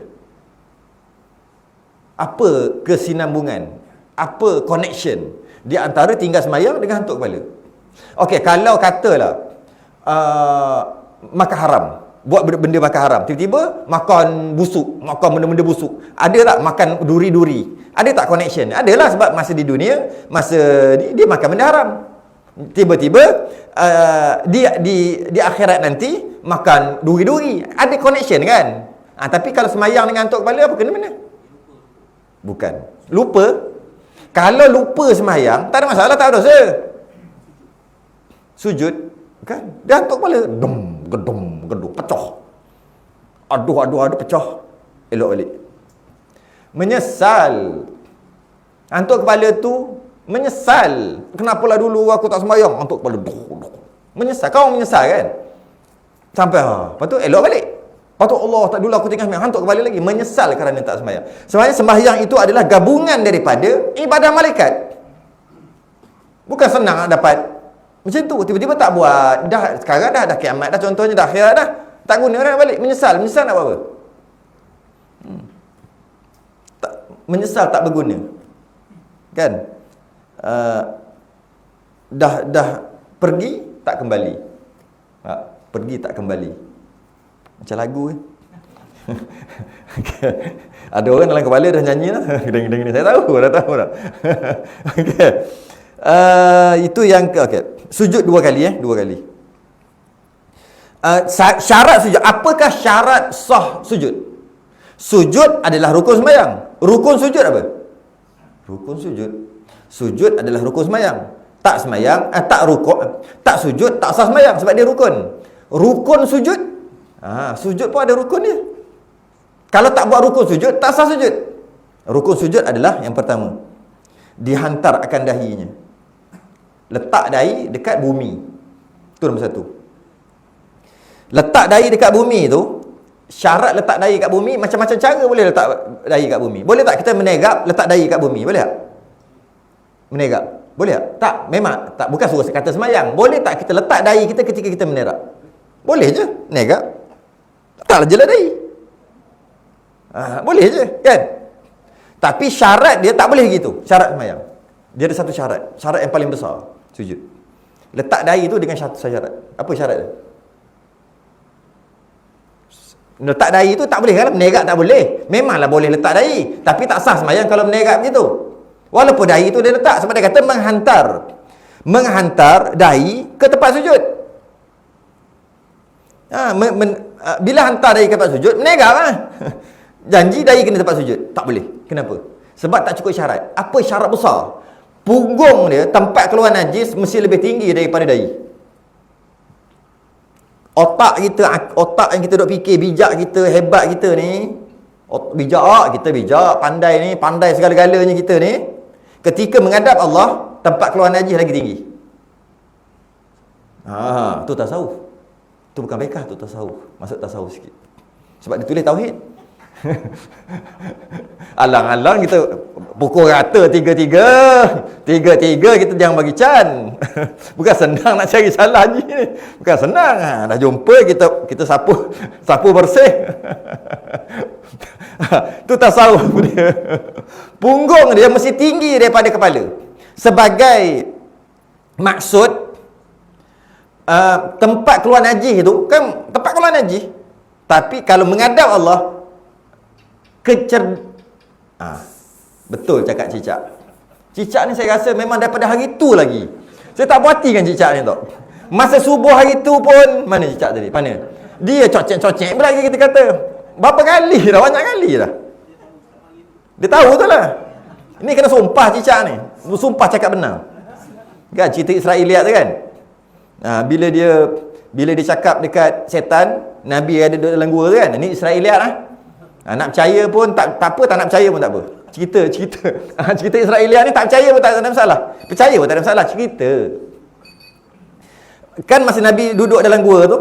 Apa kesinambungan? Apa connection di antara tinggal sembahyang dengan hantuk kepala? Okey, kalau katalah makan haram, buat benda makan haram, tiba-tiba makan busuk, makan benda-benda busuk. Ada tak makan duri-duri? Ada tak connection? Adalah, sebab masa di dunia, dia makan benda haram. Tiba-tiba di akhirat nanti makan duri-duri. Ada connection kan? Tapi kalau semayang dengan ngantuk kepala, apa kena mana? Bukan. Lupa. Kalau lupa semayang, tak ada masalah, tak ada dosa. Sujud, kan? Dia ngantuk kepala. Gedum, pecah. Aduh, pecah. Elok balik. Menyesal. Ngantuk kepala tu, menyesal. Kenapalah dulu aku tak semayang? Ngantuk kepala. Menyesal. Kau menyesal kan? Sampai, lepas tu elok balik. Lepas tu Allah, tak dulu aku tengah semayang, hantuk kembali lagi, menyesal kerana tak semayang. Sebenarnya sembahyang itu adalah gabungan daripada ibadah malaikat. Bukan senang nak dapat macam tu, tiba-tiba tak buat. Dah sekarang dah kiamat dah, contohnya dah akhirat dah. Tak guna dah balik, menyesal nak buat apa? Menyesal tak berguna. Kan? Dah pergi tak kembali. Pergi tak kembali. Macam lagu kan. Ada orang dalam kepala dah nyanyi lah. Gedeng-gedeng ni. Saya tahu dah. Okay. Itu yang okay. Sujud dua kali. Syarat sujud. Apakah syarat sah sujud? Sujud adalah rukun sembahyang. Rukun sujud apa? Rukun sujud. Sujud adalah rukun sembahyang. Tak sembahyang, tak rukun, tak sujud, tak sah sembahyang sebab dia rukun. Rukun sujud, sujud pun ada rukun dia. Kalau tak buat rukun sujud, tak sah sujud. Rukun sujud adalah yang pertama, dihantar akan dahinya. Letak dahi dekat bumi. Itu nombor satu. Letak dahi dekat bumi tu, syarat letak dahi kat bumi, macam-macam cara boleh letak dahi kat bumi. Boleh tak kita menegap letak dahi kat bumi? Boleh tak? Menegap? Boleh tak? Tak, memang tak, bukan suruh kata semayang. Boleh tak kita letak dahi kita ketika kita menerap? Boleh je, negap. Letaklah je lah dahi. Boleh je, kan? Tapi syarat dia tak boleh gitu. Syarat semayang. Dia ada satu syarat. Syarat yang paling besar, sujud. Letak dahi tu dengan satu syarat. Apa syarat dia? Letak dahi tu tak boleh kan? Menegap tak boleh. Memanglah boleh letak dahi, tapi tak sah semayang kalau menegap gitu. Walaupun dahi tu dia letak, sebab dia kata menghantar dahi ke tempat sujud. Bila hantar dahi ke tempat sujud, menegap lah. Janji dahi kena tempat sujud, tak boleh. Kenapa? Sebab tak cukup syarat. Apa syarat besar? Punggung dia, tempat keluar najis mesti lebih tinggi daripada dahi. Otak yang kita duk fikir, bijak kita, hebat kita ni, kita bijak, pandai segala-galanya kita ni, ketika menghadap Allah, tempat keluar najis lagi tinggi. Tu tasawuf. Tu bukan fiqh, tu tasawuf. Masuk tasawuf sikit. Sebab dia tulis tauhid. Alang-alang kita pukul rata tiga-tiga kita jangan bagi can. Bukan senang nak cari salah haji ni. Bukan senang. Dah jumpa kita sapu bersih. Tu tasawuf dia. Punggung dia mesti tinggi daripada kepala. Sebagai maksud tempat keluar najis tu kan tempat keluar najis. Tapi kalau menghadap Allah, betul cakap Cicak. Cicak ni saya rasa memang daripada hari tu lagi. Saya tak puati kan Cicak ni tau. Masa subuh hari tu pun, mana Cicak tadi? Mana? Dia cocek-cocek pula kita kata. Berapa kali dah, banyak kali dah. Dia tahu tu lah. Ini kena sumpah Cicak ni. Sumpah cakap benar. Kan cerita Israeliat tu kan? Bila dia cakap dekat setan, Nabi ada dalam gua tu kan? Ini Israeliat lah. Nak percaya pun tak apa, tak nak percaya pun tak apa. Cerita Israeliat ni tak percaya pun tak ada masalah. Percaya pun tak ada masalah, cerita. Kan masa Nabi duduk dalam gua tu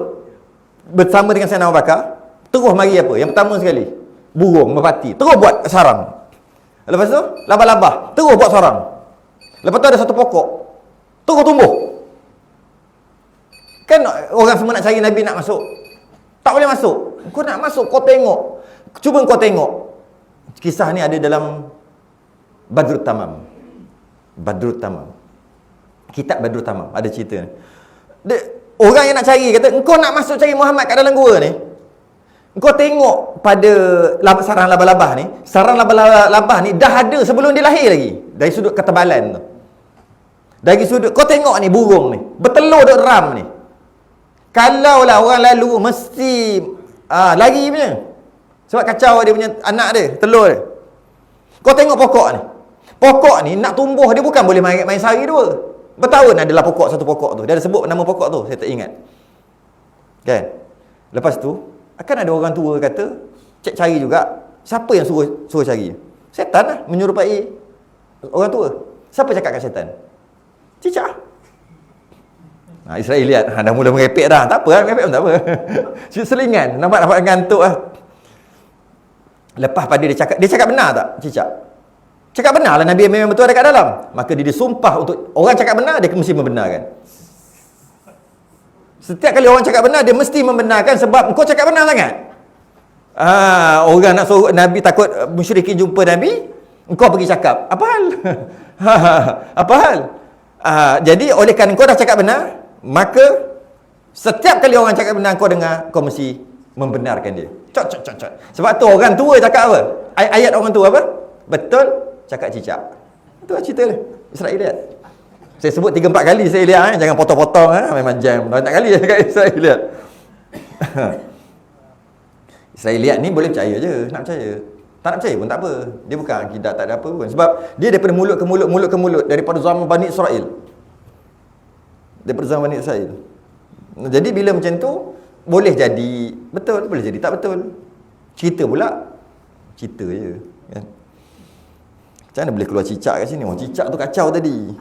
bersama dengan Sayyidina Abu Bakar, terus mari apa? Yang pertama sekali, burung merpati, terus buat sarang. Lepas tu, labah-labah, terus buat sarang. Lepas tu ada satu pokok, terus tumbuh. Kan orang semua nak cari Nabi nak masuk. Tak boleh masuk. Kau nak masuk, kau tengok. Cuba kau tengok. Kisah ni ada dalam Badrut Tamam. Kitab Badrut Tamam. Ada cerita ni. Orang yang nak cari kata, engkau nak masuk cari Muhammad kat dalam gua ni, engkau tengok pada sarang labah-labah ni. Sarang labah-labah ni dah ada sebelum dia lahir lagi. Dari sudut ketebalan tu. Dari sudut, kau tengok ni burung ni, bertelur duk ram ni. Kalaulah orang lalu mesti lari punya. Sebab kacau dia punya anak dia, telur dia. Kau tengok pokok ni. Pokok ni nak tumbuh dia bukan boleh main sehari dua. Bertahun adalah satu pokok tu. Dia ada sebut nama pokok tu, saya tak ingat. Kan? Lepas tu, akan ada orang tua kata, cek cari juga. Siapa yang suruh cari? Setan lah, menyerupai orang tua. Siapa cakap kat setan? Cicak. Israel lihat, dah mula merepek dah. Tak apa, merepek pun tak apa. Selingan, nampak ngantuk lah. Lepas pada dia cakap benar tak? Cicak. Cakap benar lah Nabi memang betul ada kat dalam. Maka dia disumpah untuk orang cakap benar, dia mesti membenarkan. Setiap kali orang cakap benar, dia mesti membenarkan sebab kau cakap benar sangat. Orang nak suruh Nabi, takut musyrikin jumpa Nabi, engkau pergi cakap. Apa hal? Apa hal? Jadi oleh kerana kau dah cakap benar, maka setiap kali orang cakap benar kau dengar, kau mesti membenarkan dia. Cot. Sebab tu orang tua cakap apa? Ayat orang tua apa? Betul, cakap cicak. Itu lah cerita dia. Israel lihat. Saya sebut 3-4 kali saya lihat. Jangan potong-potong. Memang jam. Banyak kali saya cakap Israel lihat. Israel lihat ni boleh percaya je. Nak percaya. Tak nak percaya pun tak apa. Dia bukan akidah, tak ada apa pun. Sebab dia daripada mulut ke mulut. Daripada zaman Bani Israel. Daripada zaman Bani Israel. Jadi bila macam tu, boleh jadi betul, boleh jadi tak betul. Cerita pula. Cerita je. Kan? Macam mana boleh keluar cicak kat sini? Orang cicak tu kacau tadi.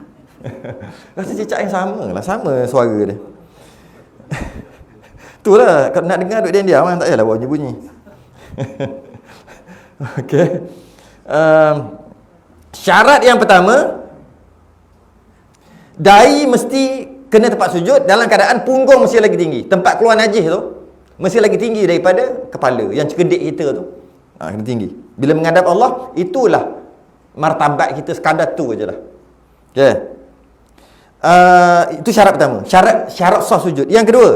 Rasa cicak yang sama lah. Sama suara dia. Itulah. Kalau nak dengar duduk diam-diam, tak payahlah buat bunyi. Okey. Syarat yang pertama, dahi mesti kena tempat sujud dalam keadaan punggung mesti lagi tinggi. Tempat keluar najis tu mesti lagi tinggi daripada kepala. Yang cekedik kita tu kena tinggi. Bila menghadap Allah, itulah martabat kita, sekadar tu je lah. Okay. Itu syarat pertama. Syarat sah sujud. Yang kedua,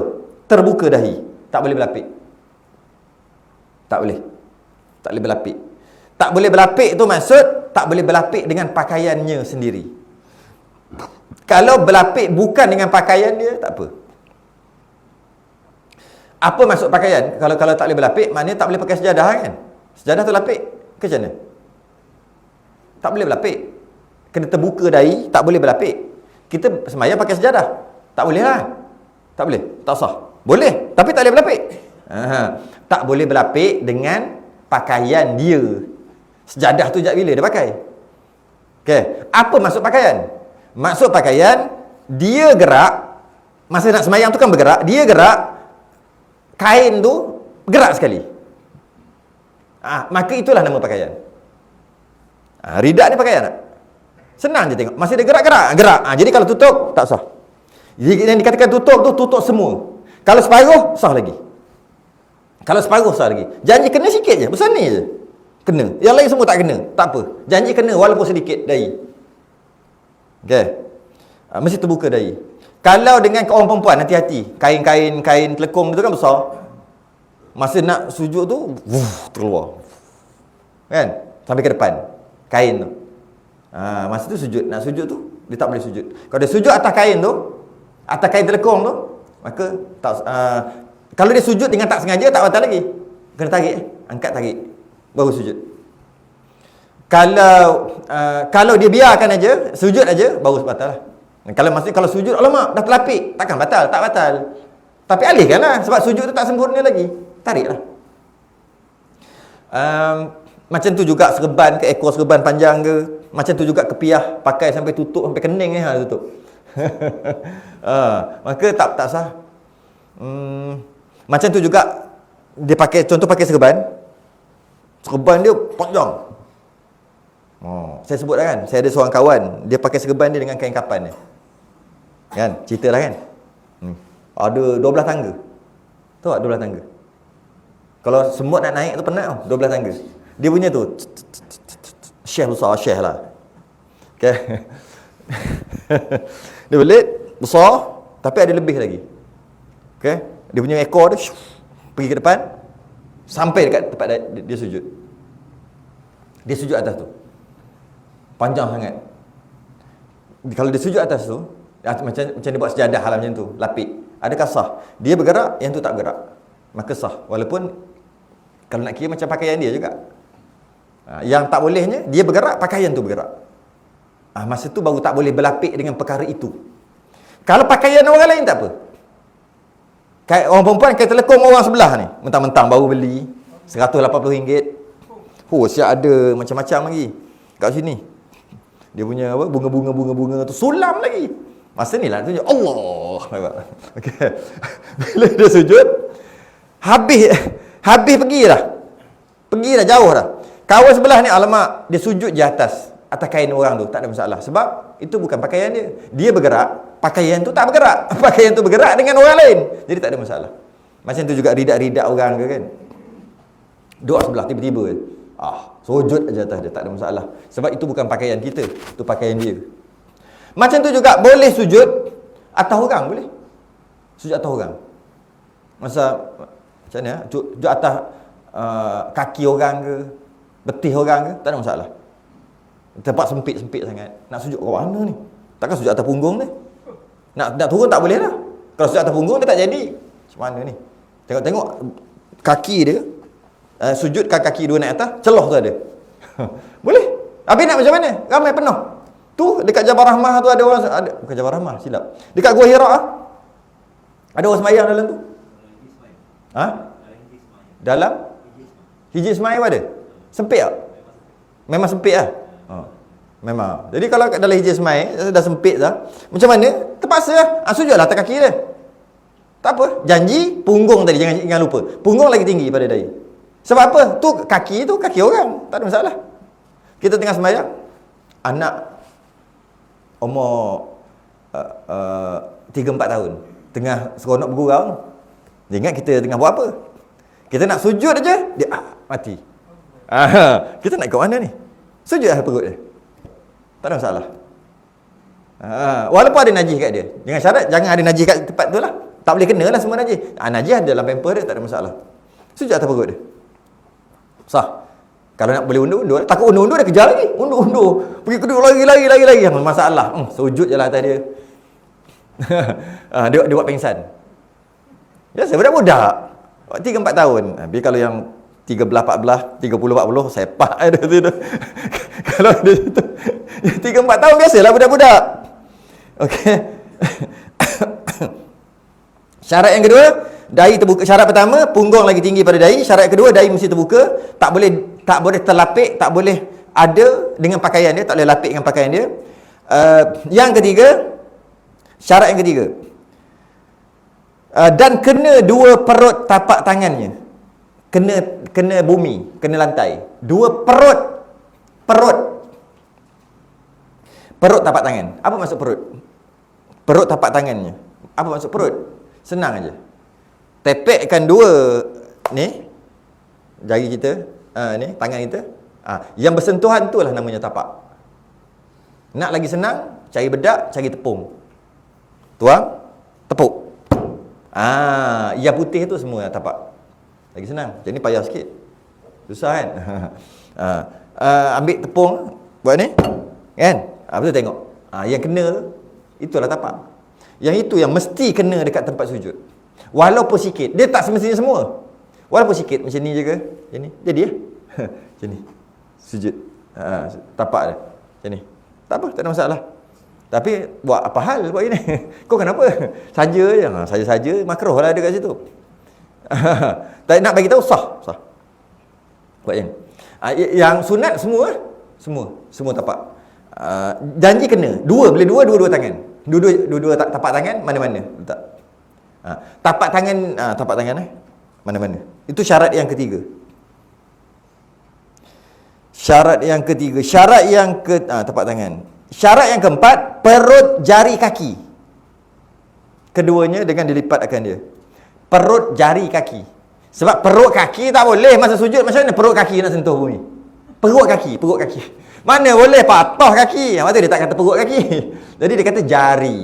terbuka dahi. Tak boleh berlapik. Tak boleh berlapik. Tak boleh berlapik tu maksud tak boleh berlapik dengan pakaiannya sendiri. Kalau berlapik bukan dengan pakaian dia, tak apa. Apa maksud pakaian? Kalau tak boleh berlapik, maknanya tak boleh pakai sejadah kan? Sejadah tu lapik ke macam mana? Tak boleh berlapik. Kena terbuka dahi, tak boleh berlapik. Kita sembahyang pakai sejadah. Tak boleh lah. Tak boleh. Tak sah. Boleh, tapi tak boleh berlapik. Tak boleh berlapik dengan pakaian dia. Sejadah tu sejak bila dia pakai? Okay. Apa maksud pakaian? Maksud pakaian, dia gerak, masa nak sembahyang tu kan bergerak, dia gerak, kain tu gerak sekali. Maka itulah nama pakaian. Ridak ni pakaian tak? Senang je tengok. Masih dia gerak. Jadi kalau tutup, tak sah. Jadi yang dikatakan tutup tu, tutup semua. Kalau separuh, sah lagi. Kalau separuh, sah lagi. Janji kena sikit je, besar ni je. Kena. Yang lain semua tak kena. Tak apa. Janji kena walaupun sedikit dahi. Okay. Mesti terbuka dahi. Kalau dengan orang perempuan, hati-hati. Kain telekung tu kan besar. Masa nak sujud tu, terkeluar. Kan? Sampai ke depan. Kain tu. Masa tu sujud. Nak sujud tu, dia tak boleh sujud. Kalau dia sujud atas kain tu, atas kain telekung tu, maka tak, kalau dia sujud dengan tak sengaja, tak batal lagi. Kena tarik. Angkat tarik. Baru sujud. Kalau dia biarkan aja, sujud aja, baru batal lah. Kalau sujud, alamak, dah terlapik, takkan batal? Tak batal. Tapi alihkanlah, sebab sujud tu tak sempurna lagi. Tariklah. Macam tu juga serban ke, ekor serban panjang ke. Macam tu juga kepiah, pakai sampai tutup, sampai kening ni tutup. Maka tak sah. Macam tu juga, dia pakai, contoh pakai serban dia panjang. Saya sebut dah kan, saya ada seorang kawan, dia pakai serban dia dengan kain kapan dia. Kan, cerita lah kan. Ada 12 tangga. Tahu tak 12 tangga? Kalau semut nak naik tu penat tau, 12 tangga. Dia punya tu syekh besar, syekh lah. Okay. Dia belit besar, tapi ada lebih lagi. Okay. Dia punya ekor dia pergi ke depan, sampai dekat tempat dia sujud. Dia sujud atas tu. Panjang sangat. Kalau dia sujud atas tu, macam dia buat sejadah lah macam tu, lapik. Adakah sah? Dia bergerak, yang tu tak bergerak. Maka sah. Walaupun kalau nak kira macam pakaian dia juga. Yang tak bolehnya, dia bergerak, pakaian tu bergerak. Masa tu baru tak boleh berlapik dengan perkara itu. Kalau pakaian orang lain tak apa. Kayak orang perempuan kata lekong orang sebelah ni, mentang-mentang baru beli RM180. Siap ada macam-macam lagi kat sini. Dia punya apa, bunga-bunga tu sulam lagi. Masa ni lah tunjuk Allah. Okey. Bila dia sujud, habis pergi dah jauh dah. Kawan sebelah ni, alamak, dia sujud je atas kain orang tu, tak ada masalah. Sebab itu bukan pakaian dia. Dia bergerak, pakaian tu tak bergerak. Pakaian tu bergerak dengan orang lain. Jadi tak ada masalah. Macam tu juga ridak-ridak orang ke kan. Duduk sebelah tiba-tiba sujud aja atas dia, tak ada masalah. Sebab itu bukan pakaian kita, itu pakaian dia. Macam tu juga boleh sujud atas orang, boleh. Sujud atas orang. Macam mana? Sujud atas kaki orang ke, betih orang ke, tak ada masalah. Tempat sempit-sempit sangat. Nak sujud kat mana ni? Takkan sujud atas punggung ni? Nak turun tak boleh lah. Kalau sujud atas punggung dia tak jadi. Macam mana ni? Tengok kaki dia, sujudkan kaki dua naik atas, celoh tu ada. Boleh. Habis nak macam mana? Ramai penuh. Tu dekat Jabal Rahmah tu ada orang, bukan Jabal Rahmah, silap. Dekat Gua Hira ada orang sembahyang dalam tu. Dalam Hijaz Ismail ada? Sempit tak? Memang sempit lah. Memang. Jadi kalau dalam Hijaz Ismail dah sempit dah, macam mana? Terpaksa lah. Sujudlah atas kaki dia. Tak apa. Janji punggung tadi, jangan lupa. Punggung lagi tinggi pada dahi. Sebab apa? Tu kaki orang. Tak ada masalah. Kita tengah sembahyang, anak umur 3-4 tahun tengah seronok bergurau. Dia ingat kita tengah buat apa. Kita nak sujud aja, dia mati. Kita nak ke mana ni? Sujud lah perut dia. Tak ada masalah. Walaupun ada najis kat dia. Dengan syarat jangan ada najis kat tempat tu lah. Tak boleh kena lah semua najis. Najis ada dalam pamper dia, tak ada masalah. Sujud atas perut dia. Sah. Kalau nak boleh undur-undur, takut undur-undur dia kejar lagi. Undur. Pergi kedua lagi. Masalah. Sujud je lah atas dia. Dia buat pengsan. Biasa budak-budak 3-4 tahun. Habis kalau yang 13-14, 30-40 sepak ada tu. Kalau dia situ 3-4 tahun biasalah budak-budak. Okey. Syarat yang kedua, dahi terbuka. Syarat pertama, punggung lagi tinggi pada dahi. Syarat kedua, dahi mesti terbuka. Tak boleh terlapik, tak boleh ada dengan pakaian dia, tak boleh lapik dengan pakaian dia. Yang ketiga, syarat yang ketiga, dan kena dua perut tapak tangannya. Kena bumi, kena lantai. Dua perut tapak tangan. Apa maksud perut? Perut tapak tangannya. Apa maksud perut? Senang aja. Tepekkan dua ni jari kita, ni tangan kita. Yang bersentuhan itulah namanya tapak. Nak lagi senang, cari bedak, cari tepung. Tuang, tepuk. Yang putih tu semua tapak. Lagi senang. Jadi ni payah sikit. Susah kan? Ambil tepung, buat ni. Kan? Betul tengok. Yang kena tu, itulah tapak. Yang itu yang mesti kena dekat tempat sujud. Walaupun sikit. Dia tak semestinya semua. Walaupun sikit. Macam ni je ke? Macam ni. Jadi macam ni. Sujud. Tapak dia. Macam ni. Tak apa, tak ada masalah. Tapi buat apa hal buat ini? Kau kenapa? Saja je. Saja-saja. Makruh lah ada kat situ. Tak nak bagi tahu sah. Buat yang yang sunat semua tapak. Janji kena. Bila dua tangan. Dua tapak tangan mana-mana letak. Tapak tangan mana-mana. Itu syarat yang ketiga. Tapak tangan. Syarat yang keempat, perut jari kaki. Keduanya dengan dilipat akan dia. Perut jari kaki. Sebab perut kaki tak boleh masa sujud. Macam mana perut kaki nak sentuh bumi? Perut kaki. Mana boleh patah kaki. Maksudnya dia tak kata perut kaki. Jadi dia kata jari.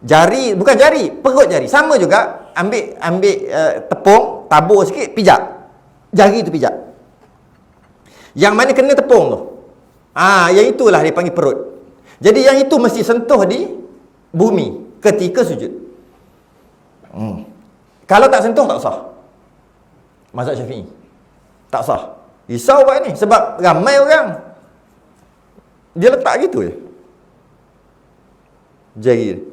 Jari bukan jari, perut jari. Sama juga, ambil tepung, tabur sikit, pijak. Jari tu pijak. Yang mana kena tepung tu. Yang itulah dia panggil perut. Jadi yang itu mesti sentuh di bumi ketika sujud. Kalau tak sentuh tak sah. Mazhab Syafi'i tak sah. Risau buat ni sebab ramai orang dia letak gitu je jari dia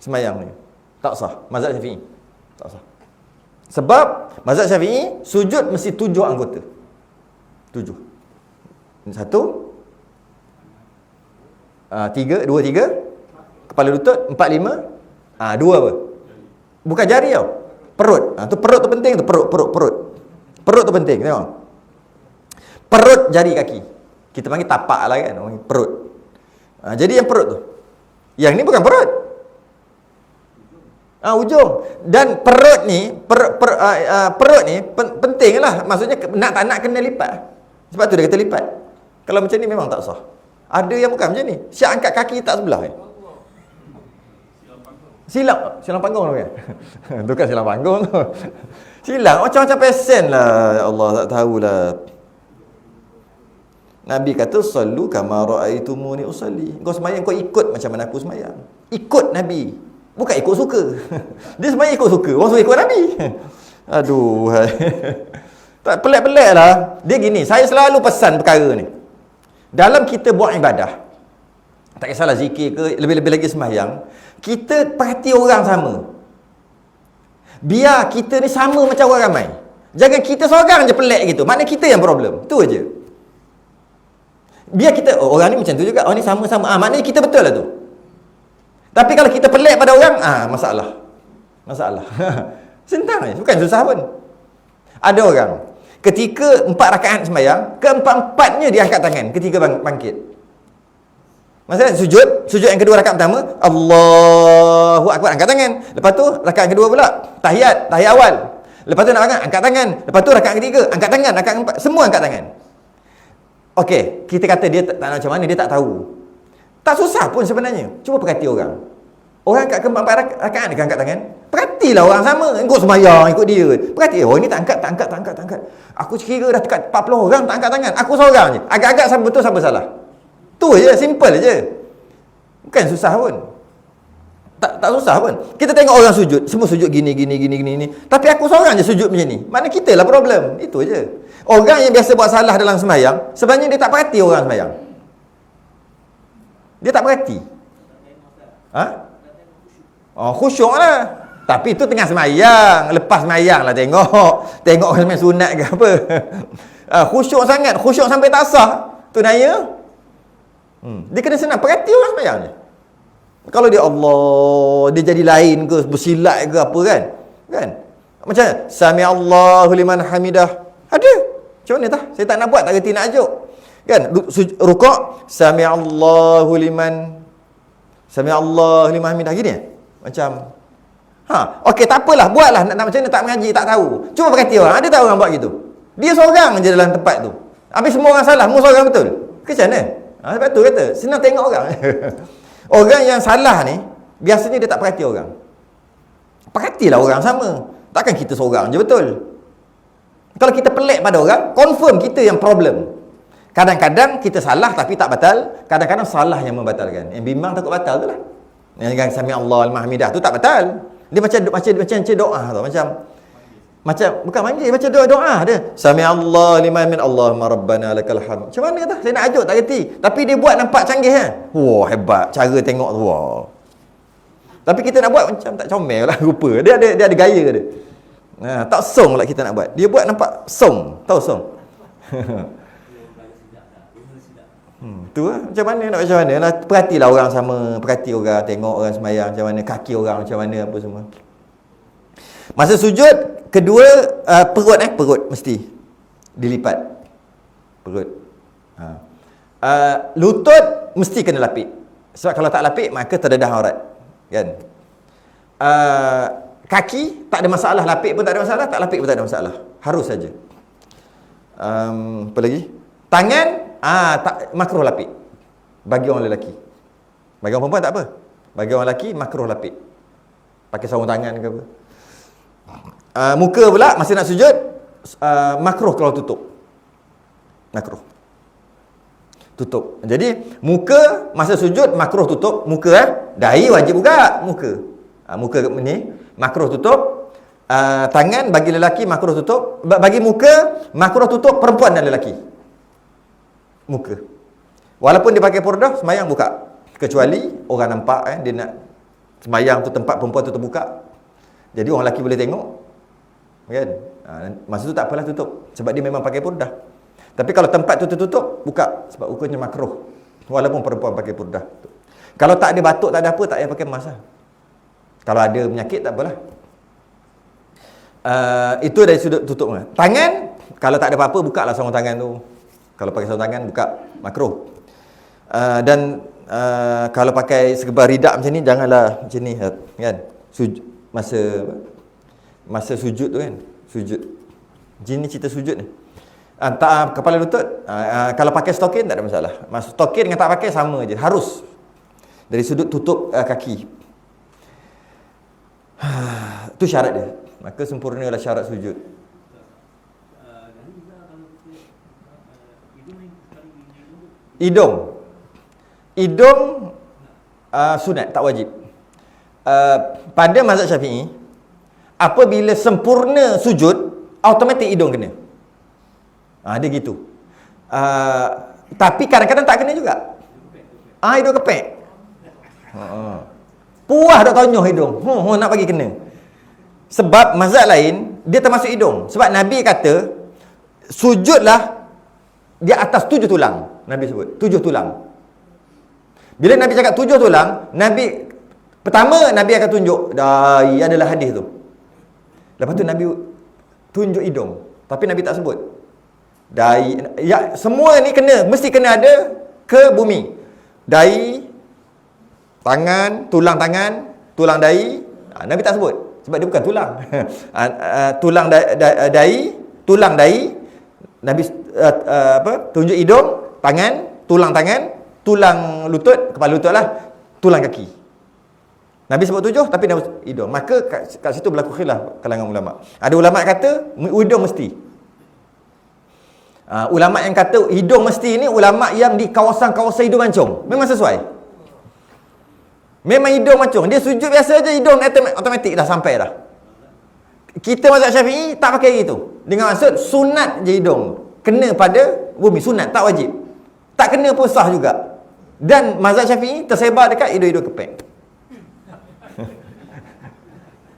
semayang ni. Tak sah. Mazhab Syafi'i tak sah. Sebab mazhab Syafi'i sujud mesti 7 anggota. 7. 1 3, 2, 3 kepala lutut, 4, 5 2 apa? Bukan jari tau. Perut. Tu perut tu penting tu. Perut tu penting. Tengok. Perut jari kaki. Kita panggil tapak lah kan. Perut. Jadi yang perut tu. Yang ni bukan perut. Ujung. Dan perut ni perut ni penting lah. Maksudnya nak tak nak kena lipat. Sebab tu dia kata lipat. Kalau macam ni memang tak sah. Ada yang bukan macam ni. Siap angkat kaki tak sebelah kan. Silang panggung tu kan. Tu kan silang panggung tu. Silang macam-macam pesen lah. Ya Allah, tak tahulah. Nabi kata sallu kama ra'aitumuni usalli. Kau sembahyang kau ikut macam mana aku sembahyang. Ikut Nabi. Bukan ikut suka. Dia sembahyang ikut suka. Orang suruh ikut Nabi. Aduh. Tak pelik-pelik lah. Dia gini, saya selalu pesan perkara ni. Dalam kita buat ibadah, tak kisahlah zikir ke, lebih-lebih lagi sembahyang, kita perhati orang sama. Biar kita ni sama macam orang ramai. Jangan kita seorang je pelik gitu. Maknanya kita yang problem. Tu aja. Biar kita, orang ni macam tu juga, orang ni sama-sama. Maknanya kita betul lah tu. Tapi kalau kita pelik pada orang, masalah. Senang je, bukan susah pun. Ada orang, ketika 4 rakaat sembahyang, keempat-empatnya dia angkat tangan ketika bangkit. Maksudnya sujud yang kedua rakaat pertama, Allahu Akbar, angkat tangan. Lepas tu rakaat kedua pula, tahiyat awal. Lepas tu nak angkat tangan. Lepas tu rakaat ketiga, angkat tangan, rakaat keempat, semua angkat tangan. Okey, kita kata dia tak nak macam mana, dia tak tahu. Tak susah pun sebenarnya. Cuba perhati orang. Orang angkat keempat rakaat dia angkat tangan. Perhatilah orang sama, ikut sembahyang, ikut dia. Perhati, ini tak angkat. Aku kira dah dekat 40 orang tak angkat tangan. Aku seorang je. Agak-agak siapa betul siapa salah. Tu je, simple je. Bukan susah pun. Tak susah pun. Kita tengok orang sujud, semua sujud gini. Tapi aku seorang je sujud macam ni. Mana kita lah problem. Itu je. Orang yang biasa buat salah dalam sembahyang, sebenarnya dia tak perhati orang sembahyang. Dia tak perhati. Khusyuk lah. Tapi itu tengah sembahyang. Lepas sembahyang lah tengok orang sembahyang sunat ke apa. Khusyuk sangat. Khusyuk sampai tak sah. Tu naya. Dia kena senang perhati orang sembahyang je. Kalau dia Allah, dia jadi lain ke, bersilat ke apa kan? Macam Sami Allahu liman hamidah. Ada. Macam mana tah? Saya tak nak buat, tak reti nak ajuk. Kan? Rukuk Sami Allahu liman hamidah gini. Macam okey, tak apalah, buatlah. Nak macam mana tak mengaji, tak tahu. Cuba perhati orang. Ada tak orang buat gitu? Dia seorang je dalam tempat tu. Habis semua orang salah, mu seorang betul. Macam mana? Sebab tu kata, senang tengok orang. Orang yang salah ni, biasanya dia tak perhati orang. Perhatilah orang sama. Takkan kita seorang je betul. Kalau kita pelik pada orang, confirm kita yang problem. Kadang-kadang kita salah tapi tak batal. Kadang-kadang salah yang membatalkan. Yang bimbang takut batal tu lah. Yang Sami Allah al-Mahmidah tu tak batal. Dia macam doa tu. Macam bukan manggil, macam doa dia. Sami Allah liman min Allahumma rabbana lakal hamd. Macam mana kata? Saya nak ajuk tak reti. Tapi dia buat nampak canggih kan. Wah, hebat cara tengok tu. Wah. Tapi kita nak buat macam tak comel lah rupa. Dia ada gaya dia. Tak song lah kita nak buat. Dia buat nampak song. Tahu song? Tu lah. Macam mana lah. Perhatilah orang sama. Perhati orang, tengok orang sembahyang macam mana, kaki orang macam mana, apa semua. Masa sujud kedua, perut mesti dilipat. Perut. Lutut mesti kena lapik. Sebab kalau tak lapik maka terdedah aurat. Kan? Kaki tak ada masalah, lapik pun tak ada masalah, tak lapik pun tak ada masalah. Harus saja. Apa lagi? Tangan makruh lapik. Bagi orang lelaki. Bagi orang perempuan tak apa. Bagi orang lelaki makruh lapik. Pakai sarung tangan ke apa. Muka pula masa nak sujud makruh kalau tutup. Makruh. Tutup. Jadi muka masa sujud makruh tutup muka. Dahi wajib buka muka. Muka ni makruh tutup. Tangan bagi lelaki makruh tutup. Bagi muka makruh tutup perempuan dan lelaki. Muka. Walaupun dia pakai purdah, semayang buka. Kecuali orang nampak dia nak semayang tu tempat perempuan tu terbuka. Jadi orang lelaki boleh tengok. Kan? Masa tu tak apalah tutup. Sebab dia memang pakai purdah. Tapi kalau tempat tu tertutup, buka. Sebab hukumnya makruh. Walaupun perempuan pakai purdah. Kalau tak ada batuk, tak ada apa, tak payah pakai mask lah. Kalau ada penyakit, tak apalah. Itu dari sudut tutup. Tangan, kalau tak ada apa-apa, buka lah sarung tangan tu. Kalau pakai sarung tangan, buka. Makruh. Dan kalau pakai sekebar ridak macam ni, janganlah macam ni. Kan? Masa sujud tu kan. Sujud. Ni cerita sujud ni. Kepala lutut, kalau pakai stokin tak ada masalah. Stokin dengan tak pakai sama je. Harus. Dari sudut tutup kaki. Itu syarat dia. Maka sempurnalah syarat sujud. Hidung sunat, tak wajib. Pada mazhab Syafi'i, apabila sempurna sujud, automatik hidung kena. Dia gitu. Tapi kadang-kadang tak kena juga. Hidung kepek. Puas dah tonyoh hidung. Nak bagi kena. Sebab mazhab lain, dia termasuk hidung. Sebab Nabi kata, sujudlah di atas 7 tulang. Nabi sebut, 7 tulang. Bila Nabi cakap 7 tulang, pertama Nabi akan tunjuk, adalah hadis tu. Lepas tu Nabi tunjuk hidung. Tapi Nabi tak sebut. Semua ni mesti kena ada ke bumi. Dahi, tangan, tulang dahi. Nabi tak sebut. Sebab dia bukan tulang. Tulang dahi, Nabi tunjuk hidung, tulang tulang lutut, kepala lutut lah, tulang kaki. Nabi sebut 7, tapi Nabi hidung. Maka kat situ berlaku khilaf kalangan ulama. Ada ulama kata hidung mesti. Ulama yang kata hidung mesti ni ulama yang di kawasan-kawasan hidung mancung. Memang sesuai. Memang hidung mancung. Dia sujud biasa je, hidung automatik dah sampai dah. Kita mazhab Syafi'i tak pakai gitu. Dengan maksud sunat je hidung. Kena pada bumi, sunat, tak wajib. Tak kena pun sah juga. Dan mazhab Syafi'i tersebar dekat hidung-hidung kepek.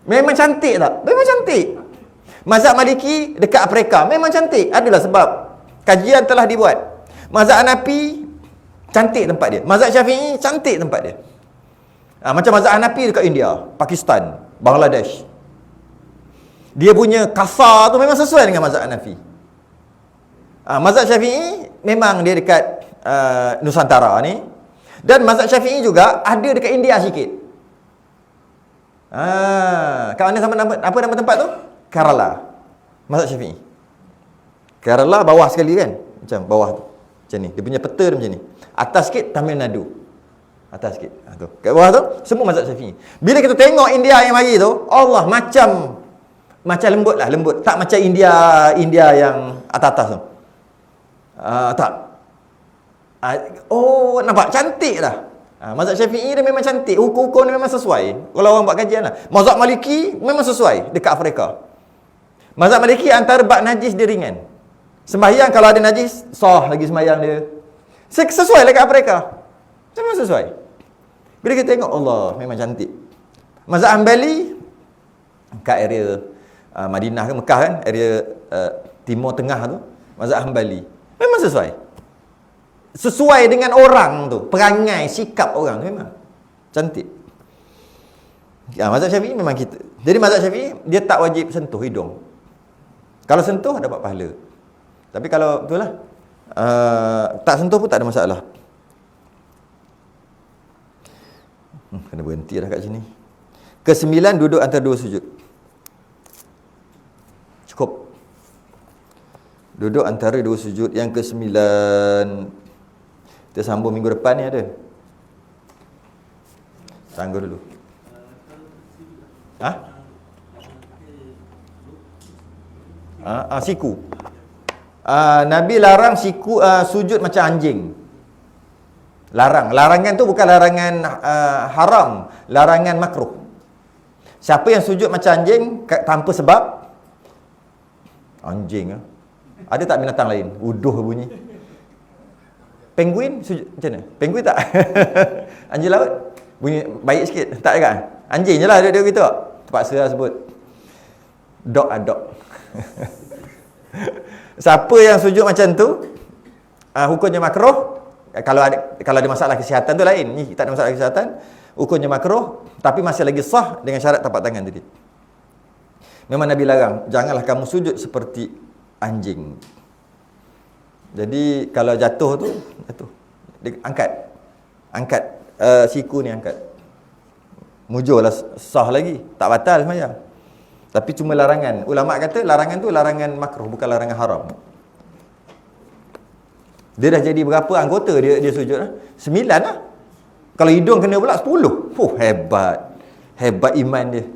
Memang cantik tak? Memang cantik. Mazhab Maliki dekat Afrika memang cantik. Adalah sebab kajian telah dibuat. Mazhab Hanafi cantik tempat dia. Mazhab Syafi'i cantik tempat dia. Macam mazhab Hanafi dekat India, Pakistan, Bangladesh. Dia punya kasar tu memang sesuai dengan mazhab Hanafi. Mazhab Syafi'i memang dia dekat Nusantara ni. Dan mazhab Syafi'i juga ada dekat India sikit. Kat mana apa nama tempat tu? Kerala. Mazhab Syafi'i. Kerala bawah sekali kan? Macam bawah tu. Macam ni. Dia punya peta dia macam ni. Atas sikit Tamil Nadu. Atas sikit. Tu. Kat bawah tu semua mazhab Syafi'i. Bila kita tengok India yang mari tu, Allah macam lembut lah, lembut. Tak macam India yang atas-atas tu. Tak. Nampak cantik lah. Mazhab Syafi'i dia memang cantik. Hukum-hukum dia memang sesuai. Kalau orang buat kajian lah. Mazhab Maliki memang sesuai dekat Afrika. Mazhab Maliki antara bab najis dia ringan. Sembahyang kalau ada najis, sah lagi sembahyang dia. Sesuai dekat Afrika. Memang sesuai. Bila kita tengok, Allah memang cantik. Mazhab Hanbali kat area Madinah ke Mekah kan, area Timur Tengah tu, mazhab Hanbali memang sesuai dengan orang tu, perangai, sikap orang tu memang cantik. Mazhab Syafi'i memang kita. Jadi mazhab Syafi'i dia tak wajib sentuh hidung. Kalau sentuh dapat pahala. Tapi kalau betul lah tak sentuh pun tak ada masalah. Kena berhenti dah kat sini. Ke-9, duduk antara 2 sujud. Cukup. Duduk antara 2 sujud. Yang ke-9, kita sambung minggu depan ni ada. Sanggup dulu. Siku. Nabi larang siku sujud macam anjing. Larangan tu bukan larangan haram, larangan makruh. Siapa yang sujud macam anjing tanpa sebab? Anjing ah. Ada tak binatang lain? Uduh bunyi. Penguin sujud macam mana? Penguin tak? Anjing laut? Bunyi baik sikit. Tak kan? Anjing je lah dia gitu. Terpaksa lah sebut. Dog. Siapa yang sujud macam tu, hukumnya makruh. Kalau ada masalah kesihatan tu lain. Ni tak ada masalah kesihatan, hukumnya makruh, tapi masih lagi sah dengan syarat tapak tangan tadi. Memang Nabi larang, janganlah kamu sujud seperti anjing. Jadi kalau jatuh dia angkat siku ni angkat. Mujurlah sah lagi, tak batal sembahyang. Tapi cuma larangan. Ulama kata larangan tu larangan makruh, bukan larangan haram. Dia dah jadi berapa anggota dia sujud lah? 9 lah. Kalau hidung kena pula 10. Hebat. Hebat iman dia.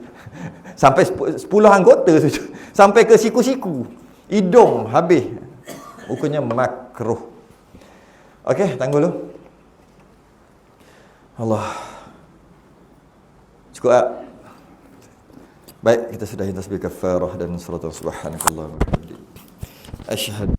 Sampai 10 anggota sujud. Sampai ke siku-siku. Hidung habis. Hukumnya makruh. Okey, tangguh dulu. Allah. Cukup tak? Baik, kita sudahi tasbih kafarah dan surah subhanakallah wa bihamdik. Asyhadu